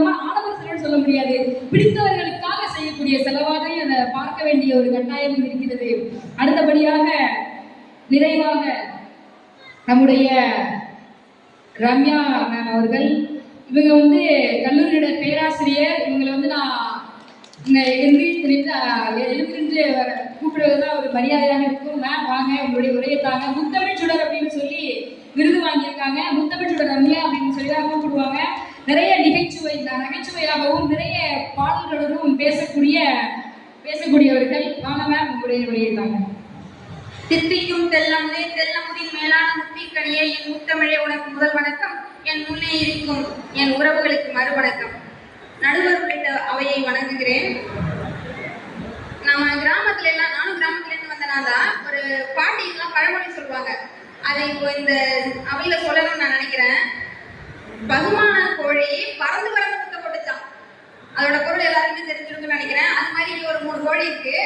செலவு சொல்ல முடியாது, பிடித்தவர்களுக்காக செய்யக்கூடிய செலவாக அதை பார்க்க வேண்டிய ஒரு கட்டாயம் இருக்கிறது. அடுத்தபடியாக நிறைவாக நம்முடைய ரம்யா மேம் அவர்கள், இவங்க வந்து கல்லூரியோட பேராசிரியர். இவங்களை வந்து நான் எழுந்து கூப்பிடுவதுதான் ஒரு மரியாதையாக இருக்கும். மேம் வாங்க, உங்களுடைய உரையை தாங்க. முத்தமிழ் சுடர் அப்படின்னு சொல்லி விருது வாங்கியிருக்காங்க. முத்தமிழ் சுடர் ரம்யா அப்படின்னு சொல்லி தான் கூப்பிடுவாங்க. நிறைய நகைச்சுவையாகவும் நிறைய பாடல்களும் பேசக்கூடியவர்கள். வாங்க மேம், உங்களுடைய உரையை தாங்க. தித்திக்கும் தெல்லமுதே தெல்லமுதின் மேலான முத்திக்கனியே, என் முத்தமிழே உனக்கு முதல் வணக்கம். என் முன்னே இருக்கும் என் உறவுகளுக்கு மறுவணக்கம். நடுவர் உள்ளிட்ட அவையை வணங்குகிறேன். நம்ம கிராமத்துல எல்லாம், நானும் கிராமத்துல இருந்து வந்தனால்தான் ஒரு பாட்டி எல்லாம் பழமொழி சொல்லுவாங்க. அதை இப்போ இந்த அவையில சொல்லணும்னு நான் நினைக்கிறேன். பகுமான கோழி பறந்து பறந்து முட்டை போட்டுச்சான். அதோட பொருள் எல்லாருமே தெரிஞ்சிருக்குன்னு நினைக்கிறேன். அது மாதிரி இங்க ஒரு 3 கோழி இருக்கு.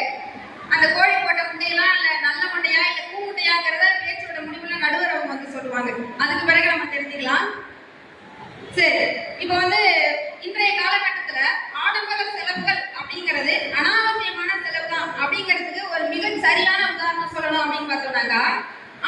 அந்த கோழி போட்ட முட்டையெல்லாம் இல்ல நல்ல முட்டையா இல்ல பூ முட்டையாங்கிறத பேச்சோட முடிவுல நடுவர் அவங்க வந்து சொல்லுவாங்க. அதுக்கு பிறகு நம்ம தெரிஞ்சுக்கலாம். சரி, இப்போ வந்து இன்றைய காலகட்டத்துல ஆடம்பர செலவுகள் அப்படிங்கிறது அனாவசியமான செலவு தான் அப்படிங்கிறதுக்கு ஒரு மிக சரியான உதாரணம் சொல்லணும் அப்படின்னு பார்த்தோம்னாக்கா,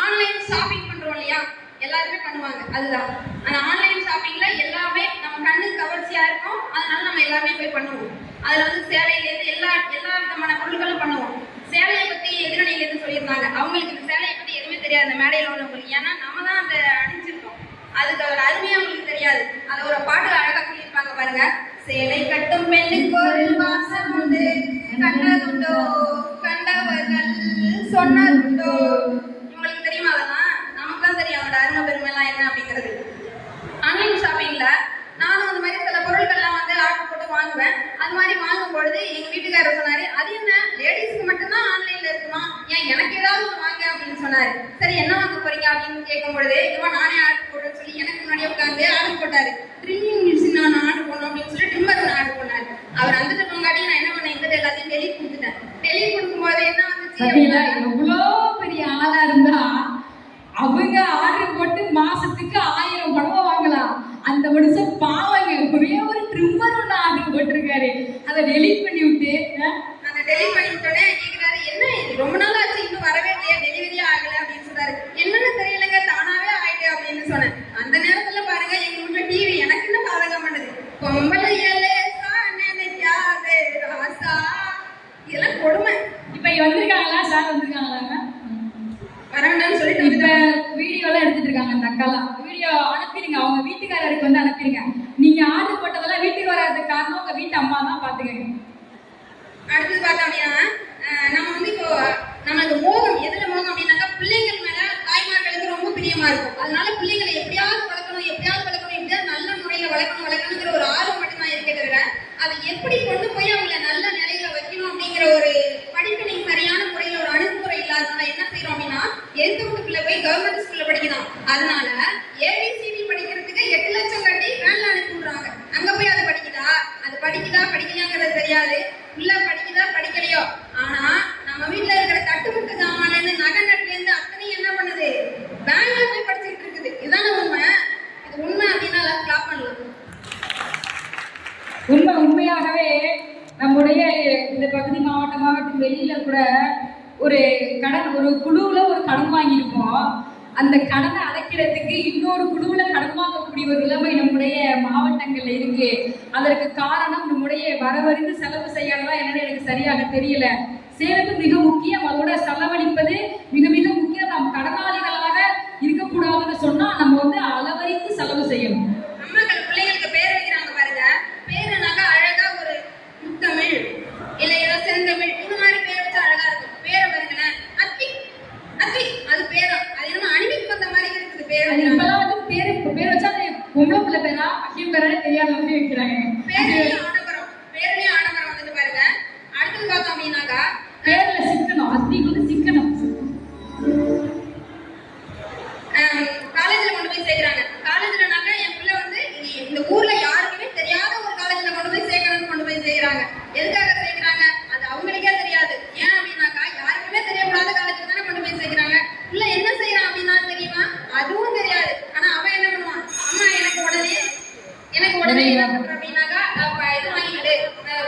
ஆன்லைன் ஷாப்பிங் பண்றோம் இல்லையா, எல்லாருமே பண்ணுவாங்க. அதுதான் ஆனா ஆன்லைன் ஷாப்பிங்ல எல்லாமே நம்ம கண்ணுக்கு கவர்ச்சியா இருக்கும். அதனால நம்ம எல்லாமே போய் பண்ணுவோம். அதுல வந்து சேலையிலேருந்து எல்லா விதமான பொருட்களும் பண்ணுவோம். சேலையை பத்தி எதிரணியிலேருந்து சொல்லியிருந்தாங்க. அவங்களுக்கு இந்த சேலையை பத்தி எதுவுமே தெரியாது, அந்த மேடையில் உள்ளவங்களுக்கு. ஏன்னா நம்ம தான் அதை அணிஞ்சிருக்கோம். அதுக்கு அதோட அருமையா உங்களுக்கு தெரியாது. அதை ஒரு பாட்டு அழகா சொல்லியிருப்பாங்க பாருங்க. சேலை கட்டும் பெண்ணுக்கு ஒரு வாசம் உண்டு, கண்டதுண்டோ கண்டவர்கள் சொன்னதுண்டோ. உங்களுக்கு தெரியுமா அதெல்லாம்? நமக்கு தான் தெரியும் அதோட அருமை பெருமை எல்லாம் என்ன அப்படிங்கிறது. ஆன்லைன் ஷாப்பிங்ல நானும் அந்த மாதிரி சில பொருட்கள்லாம் வந்து ஆர்டர் போட்டு வாங்குவேன். அது மாதிரி வாங்கும் பொழுது எங்க வீட்டுக்காரர் சொன்னாரு, அது என்ன லேடிஸ்க்கு மட்டும்தான் ஆன்லைன்ல இருக்குமா, ஏன் எனக்கு ஏதாவது ஒன்று வாங்க அப்படின்னு சொன்னாரு. சரி என்ன வாங்க போறீங்க அப்படின்னு கேட்கும் பொழுது இவன் நானே ஆர்டர் போடுறேன்னு சொல்லி எனக்கு முன்னாடியே உட்காந்து ஆர்டர் போட்டாரு. ட்ரிம்மிங் மிஷின் நான் ஆர்டர் பண்ணணும் அப்படின்னு சொல்லி ட்ரிம்மர் ஒன்று ஆர்டர் பண்ணாரு. அவர் அந்த பொங்காட்டி நான் என்ன பண்ணேன், இந்த எல்லாத்தையும் டெலிட் கொடுத்துட்டேன். டெலிட் கொடுக்கும்போது என்ன வந்துச்சு, எவ்வளோ பெரிய ஆளா இருந்தா அவங்க ஆர்டர் போட்டு மாசத்துக்கு 1000 புடவை வாங்கலாம். அந்த மனுஷன் பாவங்க ஒரே ஒரு ட்ரிம்மர் ஒன்று ஆர்டர் போட்டிருக்காரு, அதை டெலிட் பண்ணி விட்டு அந்த டெலிட் பண்ணி விட்டோடனே கேட்கிறாரு, என்ன இது ரொம்ப நாள் ஆச்சு இன்னும் வரவே இல்லையா, டெலிவரியே ஆகல அப்படின்னு சொல்றாரு. என்னன்னு தெரியலங்க தானாவே ஆயிட்டு அப்படின்னு சொன்னேன். அந்த நேரத்துல பாருங்க எங்க வீட்டுல டிவி எனக்கு என்ன பாதகம் பண்ணுது, பொம்பளையலே நினைக்காதே ராசா, இதெல்லாம் கொடுமை. இப்ப வந்திருக்காங்களா சார்? வந்திருக்காங்களா? வரவேண்டாம்னு சொல்லிட்டு இப்ப வீடியோ எல்லாம் எடுத்துட்டு இருக்காங்க அந்த அக்காலாம். வீடியோ அனுப்பிடுங்க, அவங்க வீட்டுக்காரருக்கு வந்து அனுப்பிடுங்க. நீங்க ஆர்டர் போட்டதெல்லாம் வீட்டுக்கு வராதுக்கு காரணம் உங்க வீட்டு அம்மா தான், பாத்துக்கங்க. அடுத்தது பார்த்தோம் அப்படின்னா நம்ம வந்து இப்போ நமக்கு மோகம் எதுல மோகம் அப்படின்னாக்கா பிள்ளைங்கள் மேல தாய்மார்களுக்கு ரொம்ப பிரியமா இருக்கும். அதனால பிள்ளைங்களை எப்படியாவது வளர்க்கணும் எப்படியாவது நல்ல முறையில வளர்க்கணுங்கிற ஒரு ஆர்வம் மட்டும்தான் இருக்கே தவிர அதை எப்படி கொண்டு போய் அவங்களை நல்ல நிலையில வைக்கணும் அப்படிங்கிற ஒரு படிப்பினை சரியான முறையில ஒரு அணுகுமுறை இல்லாதனால என்ன செய்யறோம் அப்படின்னா எந்த வீட்டுக்குள்ள போய் கவர்மெண்ட் ஸ்கூல்ல படிக்கலாம். அதனால ஏபிசிடி படிக்கிறதுக்கு 8 லட்சம் கட்டி வேன்ல அனுப்பி விடுறாங்க. அங்க போய் அதை படிக்குதா படிக்கலையாங்கிறது தெரியாது. உள்ள படிக்குதா படிக்கலையோ, ஆனா நம்ம வீட்டுல இருக்கிற தட்டுமுட்டு சாமான்ல இருந்து நகை நட்டுல இருந்து அத்தனையும் என்ன பண்ணுது, பேங்க்ல போய் படிச்சுட்டு இருக்குது. இதுதானே உண்மை. இது உண்மை அப்படின்னா எல்லாரும் கிளாப் பண்ணலாம். உண்மையாகவே நம்முடைய இந்த பகுதி மாவட்டமாகட்டும் வெளியில கூட ஒரு குழுவுல ஒரு கடன் வாங்கியிருக்கோம். அந்த கடனை அடைக்கிறதுக்கு இன்னொரு குழுவுல கடன் வாங்கக்கூடிய ஒரு நிலைமை நம்முடைய மாவட்டங்கள்ல இருக்கு. அதற்கு காரணம் நம்முடைய வரவறிந்து செலவு செய்யறதா என்னன்னு எனக்கு சரியாக தெரியல. சேமிப்பு மிக முக்கியம், அதோட செலவழிப்பது மிக மிக முக்கியம். நாம் கடனாளிகளாக இருக்கக்கூடாதுன்னு சொன்னா நம்ம வந்து அளவறிந்து செலவு செய்யணும். அம்மாக்கள் பிள்ளைங்களுக்கு பேர் வைக்கிறாங்க பாருங்க, பேருனாக்க அழகா ஒரு முத்தமிழ் இல்ல ஏதோ செந்தமிழ் இந்த மாதிரி பேர் வச்சா அழகா இருக்கும். பேரை பாருங்களேன், அத்தி அத்தி அது பேரும் அது என்ன அணிவிக்கு வந்த மாதிரி இருக்குது பேர். இப்பெல்லாம் வந்து பேர் வச்சா பொம்பளை பிள்ளை பேரா பையன் பேரே தெரியாத மாதிரி வைக்கிறாங்க. பேர்லயும் ஆடம்பரம் வந்துட்டு பாருங்க. அடுத்தது பார்த்தோம் அப்படின்னாக்கா பேர்ல சிக்கனம், அத்தி வந்து சிக்கனம். காலேஜ்ல கொண்டு போய் சேர்க்கிறாங்க. காலேஜ்லனாக்கா என் பிள்ளை வந்து இந்த ஊர்ல யாருக்குமே தெரியாத ஒரு காலேஜ்ல கொண்டு போய் சேர்க்கணும்னு கொண்டு போய் சேர்க்கிறாங்க. எதுக்காக சேர்க்கிறாங்க அது அவங்களுக்கே தெரியாது. ஏன் அப்படின்னாக்கா யாருக்குமே தெரியக்கூடாத காலேஜ்ல தானே கொண்டு போய் சேர்க்கிறாங்க. பிள்ளை என்ன செய்யறான் அப்படின்னா தெரியுமா, அதுவும் தெரியாது. ஆனா அவன் என்ன பண்ணுவான், அம்மா எனக்கு உடனே என்ன பண்ற அப்படின்னாக்கா இது வாங்கிட்டு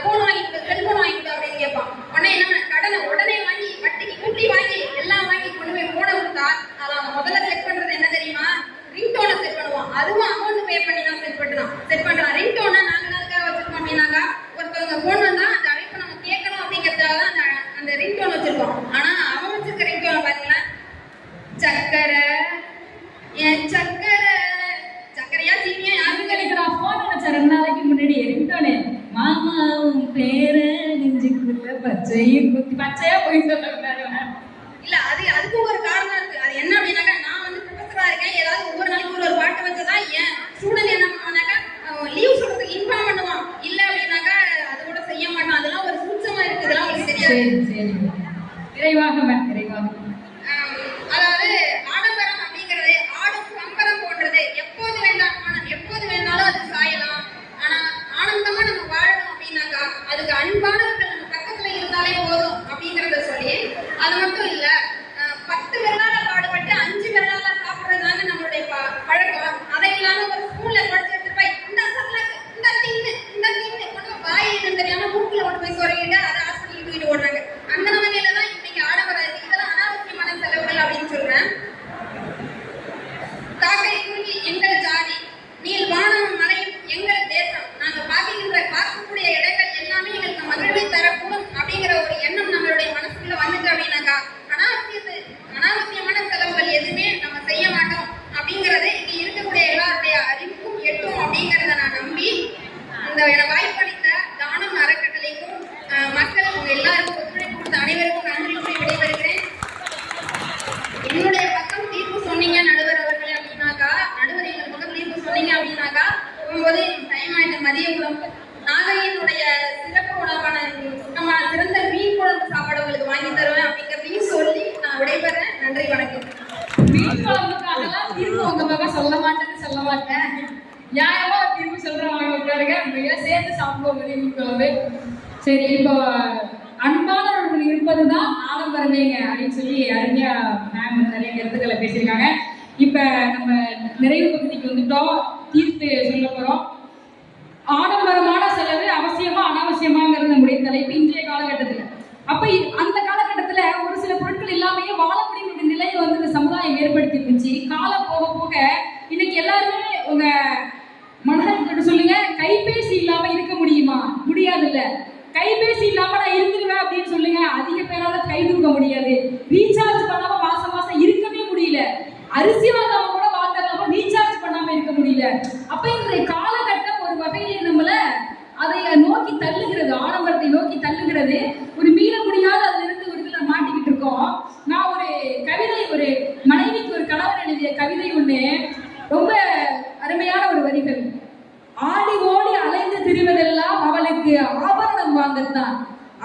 போன் வாங்கிட்டு செல்போன் வாங்கிட்டு அப்படின்னு கேட்பான். உடனே என்ன கடனை உடனே வாங்கி வட்டிக்கு கூட்டி வாங்கி எல்லாம் வாங்கி கொண்டு போய் போன கொடுத்தா அவன் முதல்ல செட் பண்றது என்ன தெரியுமா, ரிங்டோனை செட் பண்ணுவான். அதுவும் அமௌண்ட் பே பண்ணி தான் செட் பண்றான். ரிங்டோனை நாங்க அதுக்காக வச்சிருக்கோம் அப்படின்னாக்கா ஒருத்தவங்க போன் வந்தா அந்த அழைப்பு நம்ம கேட்கணும் அப்படிங்கிறதுக்காக தான் அந்த ரிங்டோன் வச்சிருக்கோம். ஆனா அவன் வச்சிருக்க ரிங்டோனை பாத்தீங்கன்னா சக்கரை என் சக்கரையா சீனியா யாருங்க நான் போன் நினைச்சேன் 2 நாளைக்கு முன்னாடி ரிங்டோனே மாமாவும் பேர நெஞ்சுக்குள்ள பச்சையும் குத்தி பச்சையா போய் சொல்றாரு. இல்ல அதுக்கு ஒரு காரணம் இருக்கு. அது என்ன அப்படின்னாக்கா நான் வந்து ப்ரொஃபஸரா இருக்கேன். ஏதாவது ஒவ்வொரு நாளைக்கு ஒரு பாட்டு வச்சதா என் ஸ்டூடெண்ட் என்ன பண்ணுவானாக்கா லீவ் சொல்றதுக்கு இன்ஃபார்ம் பண்ணுவான். இல்ல அப்படின்னாக்கா அது கூட செய்ய மாட்டான். அதெல்லாம் ஒரு சூட்சமா இருக்கு. இதெல்லாம் உங்களுக்கு தெரியாது. சரி விரைவாக அதாவது ஆடம்பரம் அப்படிங்கிறது ஆடும் பம்பரம் போன்றது. எப்போது வேணாலும் அது சாயலாம். ஆனா ஆனந்தமா நம்ம வாழணும் அப்படின்னாக்கா அதுக்கு அன்பானவர்கள் நம்ம பக்கத்துல இருந்தாலே போதும் அப்படிங்கறத சொல்லி அதை மட்டும் எங்களுடைய பக்கம் தீர்ப்பு சொன்னீங்க நடுவர் அவர்களே அப்படின்னாக்கா, நடுவர் எங்கள் பக்கம் தீர்ப்பு சொன்னீங்க அப்படின்னாக்கா, போது டைம் ஆயிட்ட மதிய உணவு நாகையினுடைய சிறப்பு உணவான நம்ம சிறந்த மீன் குழம்பு சாப்பாடு உங்களுக்கு வாங்கி தருவேன் அப்படிங்கிறதையும் சொல்லி நான் விடைபெறேன். நன்றி, வணக்கம். மீன் குழம்புக்காகலாம் தீர்ப்பு உங்க பக்கம் சொல்ல மாட்டேன். நியாயமா தீர்ப்பு சொல்றவங்க உட்காருங்க, மிக சேர்ந்து சாப்பிடுவோம் மீன் குழம்பு. சரி, இப்போ அன்பானவர்கள் இருப்பதுதான் ஆடம்பரமேங்க அப்படின்னு சொல்லி அருமையா மேம் நிறைய கருத்துக்களை பேசியிருக்காங்க. இப்ப நம்ம நிறைவு பகுதிக்கு வந்துட்டோம், தீர்ப்பு சொல்ல போறோம். ஆடம்பரமான செலவு அவசியமா அனாவசியமாங்கிறது நம்முடைய தலைப்பு இன்றைய காலகட்டத்துல. அப்ப அந்த காலகட்டத்துல ஒரு சில பொருட்கள் இல்லாமயே வாழ முடியும் நிலையை வந்து இந்த சமுதாயம் ஏற்படுத்தி இருந்துச்சு. காலம் போக போக இன்னைக்கு எல்லாருமே உங்க மனதில் சொல்லுங்க, கைபேசி இல்லாம இருக்க முடியுமா? முடியாது. இல்ல, கைபேசி இல்லாம நான் இருந்துருவேன் அப்படின்னு சொல்லுங்க, அதிக பேரால கை தூக்க முடியாது. ரீசார்ஜ் பண்ணாம மாசம் இருக்கவே முடியல. அரிசி வாங்காம கூட வாங்காம ரீசார்ஜ் பண்ணாம இருக்க முடியல. அப்ப இன்றைய காலகட்டம் ஒரு வகையில் நம்மள அதை நோக்கி தள்ளுகிறது, ஆடம்பரத்தை நோக்கி தள்ளுகிறது. ஒரு மீள முடியாத அதுல இருந்து ஒரு இதுல மாட்டிக்கிட்டு இருக்கோம். நான் ஒரு கவிதை, ஒரு மனைவிக்கு ஒரு கணவன் எழுதிய கவிதை ஒண்ணு, ரொம்ப அருமையான ஒரு வரிகள். ஆடி ஓடி அலைந்து திரிவதெல்லாம் அவளுக்கு ஆபரணம் வாங்கத்தான்,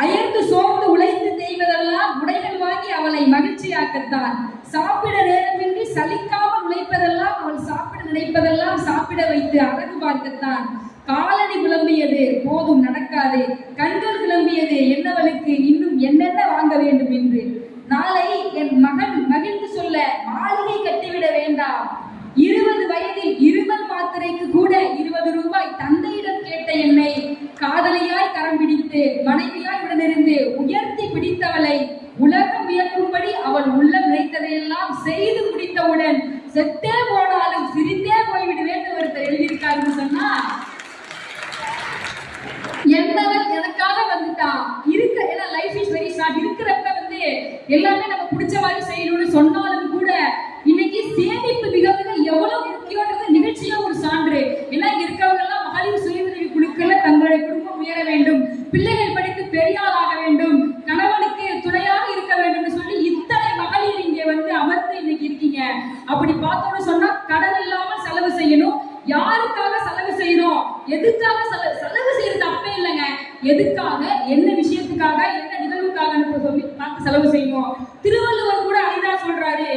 அயர்ந்து சோர்ந்து உழைத்து தேய்வதெல்லாம் உடைகள் வாங்கி அவளை மகிழ்ச்சியாக்கத்தான், சாப்பிட நேரமின்றி சலிக்காமல் உழைப்பதெல்லாம் அவள் சாப்பிட நினைப்பதெல்லாம் சாப்பிட வைத்து அழகு பார்க்கத்தான், காலடி விளம்பியது போதும் நடக்காது, கண்கள் விளம்பியது என்னவளுக்கு இன்னும் என்னென்ன வாங்க வேண்டும் என்று, நாளை என் மகன் மகிழ்ந்து சொல்ல மாளிகை கட்டிவிட வேண்டாம், 20 வயதில் இருமல் மாத்திரைக்கு கூட 20 ரூபாய் தந்தையிடம் கேட்ட என்னை காதலியாய் கரம் பிடித்து மனைவியாய் உடனிருந்து உயர்த்தி பிடித்தவளை உலகம் வியக்கும்படி அவள் உள்ளம் நினைத்ததையெல்லாம் செய்து முடித்தவுடன் செத்தே போனாலும் சிரித்தே போய்விடுவேன் ஒருத்தர் எழுதியிருக்காருன்னு சொன்னா, என்னவன் எனக்காக வந்துட்டான் இருக்க. ஏன்னா லைஃப் இஸ் வெரி ஷார்ட். இருக்கிறப்ப வந்து எல்லாமே நம்ம பிடிச்ச மாதிரி செய்யணும்னு சொன்னாலும் கூட இன்னைக்கு சேமிப்பு மிக மிக எவ்வளவு முக்கியம்ன்றது நிகழ்ச்சியா ஒரு சான்று. ஏன்னா இருக்கவங்க எல்லாம் மகளிர் சுய உதவி குழுக்கள்ல தங்களுடைய குடும்பம் உயர வேண்டும், பிள்ளைகள் படித்து பெரியாள் ஆக வேண்டும், கணவனுக்கு துணையாக இருக்க வேண்டும் சொல்லி இத்தனை மகளிர் இங்கே வந்து அமர்ந்து இன்னைக்கு இருக்கீங்க. அப்படி பார்த்தோம்னு சொன்னா கடன் இல்லாமல் செலவு செய்யணும். யாருக்காக செலவு செய்யணும், எதுக்காக செலவு செய்யறது தப்பே இல்லைங்க. எதுக்காக, என்ன விஷயத்துக்காக, என்ன நிகழ்வுக்காக சொல்லி பார்த்து செலவு செய்யணும். திருவள்ளுவர் கூட அதுதான் சொல்றாரு,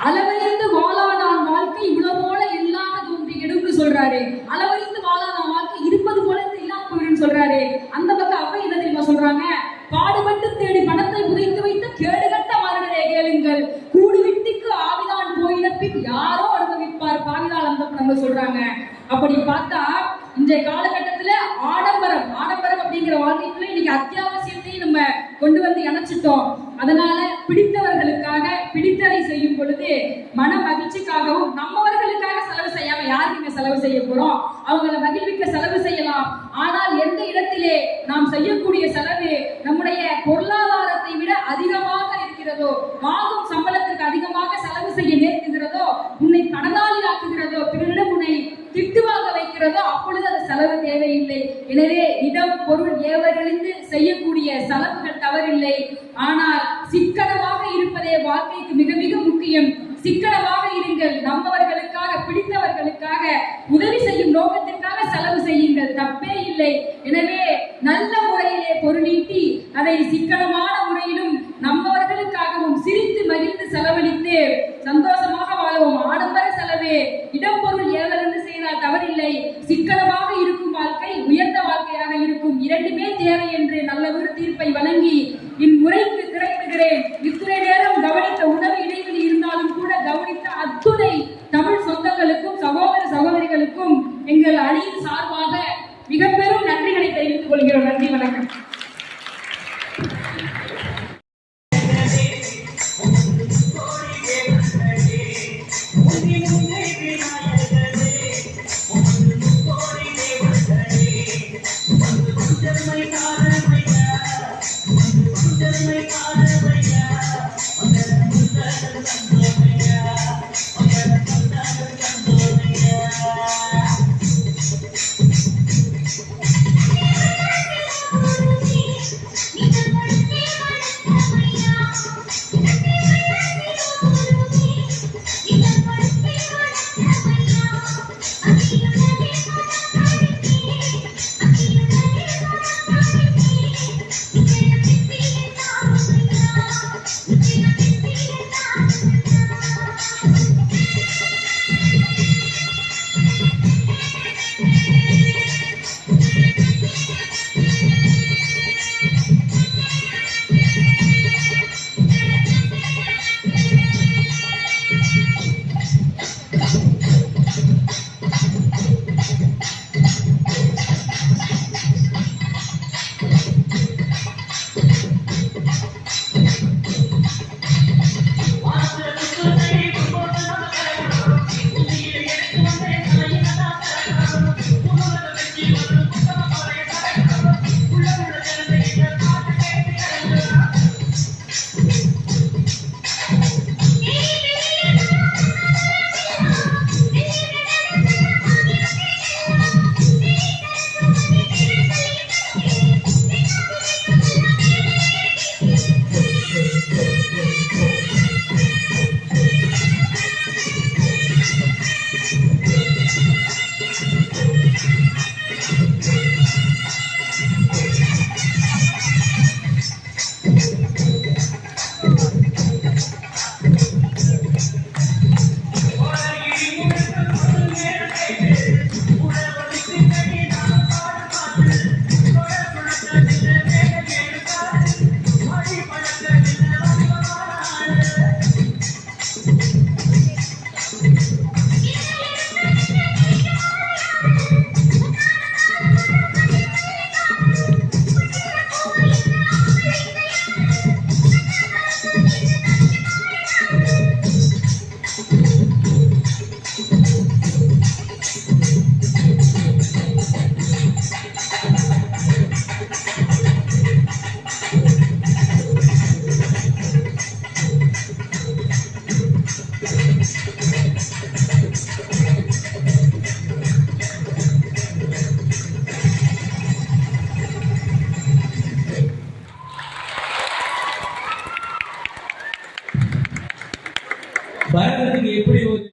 அளவறிந்து வாழாதான் வாழ்க்கை உணவோல இல்லாம தோன்றி எடுன்னு சொல்றாரு. அளவறிந்து வாழாதான் வாழ்க்கை இருப்பது போல இல்லாம போயிடுன்னு சொல்றாரு. அந்த பக்கம் அப்ப என்ன தெரியுமா சொல்றாங்க, பாடுபட்டு தேடி பணத்தை புதைத்து வைத்த கேடுகட்ட மாறுகிறே கேளுங்கள், கூடு விட்டுக்கு ஆவிதான் போயின பின் யாரோ அனுபவிப்பார் பாவிதால் அந்த நம்ம சொல்றாங்க. அப்படி பார்த்தா இன்றைய காலகட்டத்துல ஆடம்பரம் அப்படிங்கிற வாழ்க்கைக்குள்ள இன்னைக்கு அத்தியாவசியத்தையும் நம்ம கொண்டு வந்து இணைச்சிட்டோம். அதனால பிடித்தவர்களுக்காக பிடித்ததை செய்யும் பொழுது மன மகிழ்ச்சிக்காகவும் நம்மவர்களுக்காக செலவு செய்யாம யாருக்கு செலவு செய்ய போறோம், அவங்களை மகிழ்விக்க செலவு செய்யலாம். ஆனால் எந்த இடத்திலே நாம் செய்யக்கூடிய செலவு நம்முடைய பொருளாதாரத்தை விட அதிகமாக இருக்கிறதோ, வாங்கும் சம்பளத்திற்கு அதிகமாக செலவு செய்ய நேர்கிறதோ, உன்னை கடனாளி ஆக்குகிறதோ, பிறரிடம் உன்னை திட்டுவாங்க வைக்கிறதோ, அப்பொழுது அது செலவு தேவையில்லை. எனவே இடம் பொருள் ஏவரிழிந்து செய்யக்கூடிய செலவுகள் தவறில்லை. ஆனால் சிக்கனமாக இருப்பதே வாழ்க்கைக்கு மிக மிக முக்கியம். சிக்கனமாக இருங்கள். நம்மவர்களுக்காக பிடித்தவர்களுக்காக உதவி செய்யும் நோக்கத்திற்காக செலவு செய்யுங்கள், தப்பே இல்லை. எனவே நல்ல முறையிலே பொருளீட்டி அதை சிக்கனமான முறையிலும் நம்மவர்களுக்காகவும் சிரித்து மகிழ்ந்து செலவழித்து சந்தோஷமாக வாழ்வோம். ஆடம்பர செலவு இடம் பொருள் ஏவலிருந்து செய்தால் தவறில்லை. சிக்கனமாக இருக்கும் வாழ்க்கை உயர்ந்த வாழ்க்கையாக இருக்கும். இரண்டுமே தேவை என்று நல்ல ஒரு தீர்ப்பை வழங்கி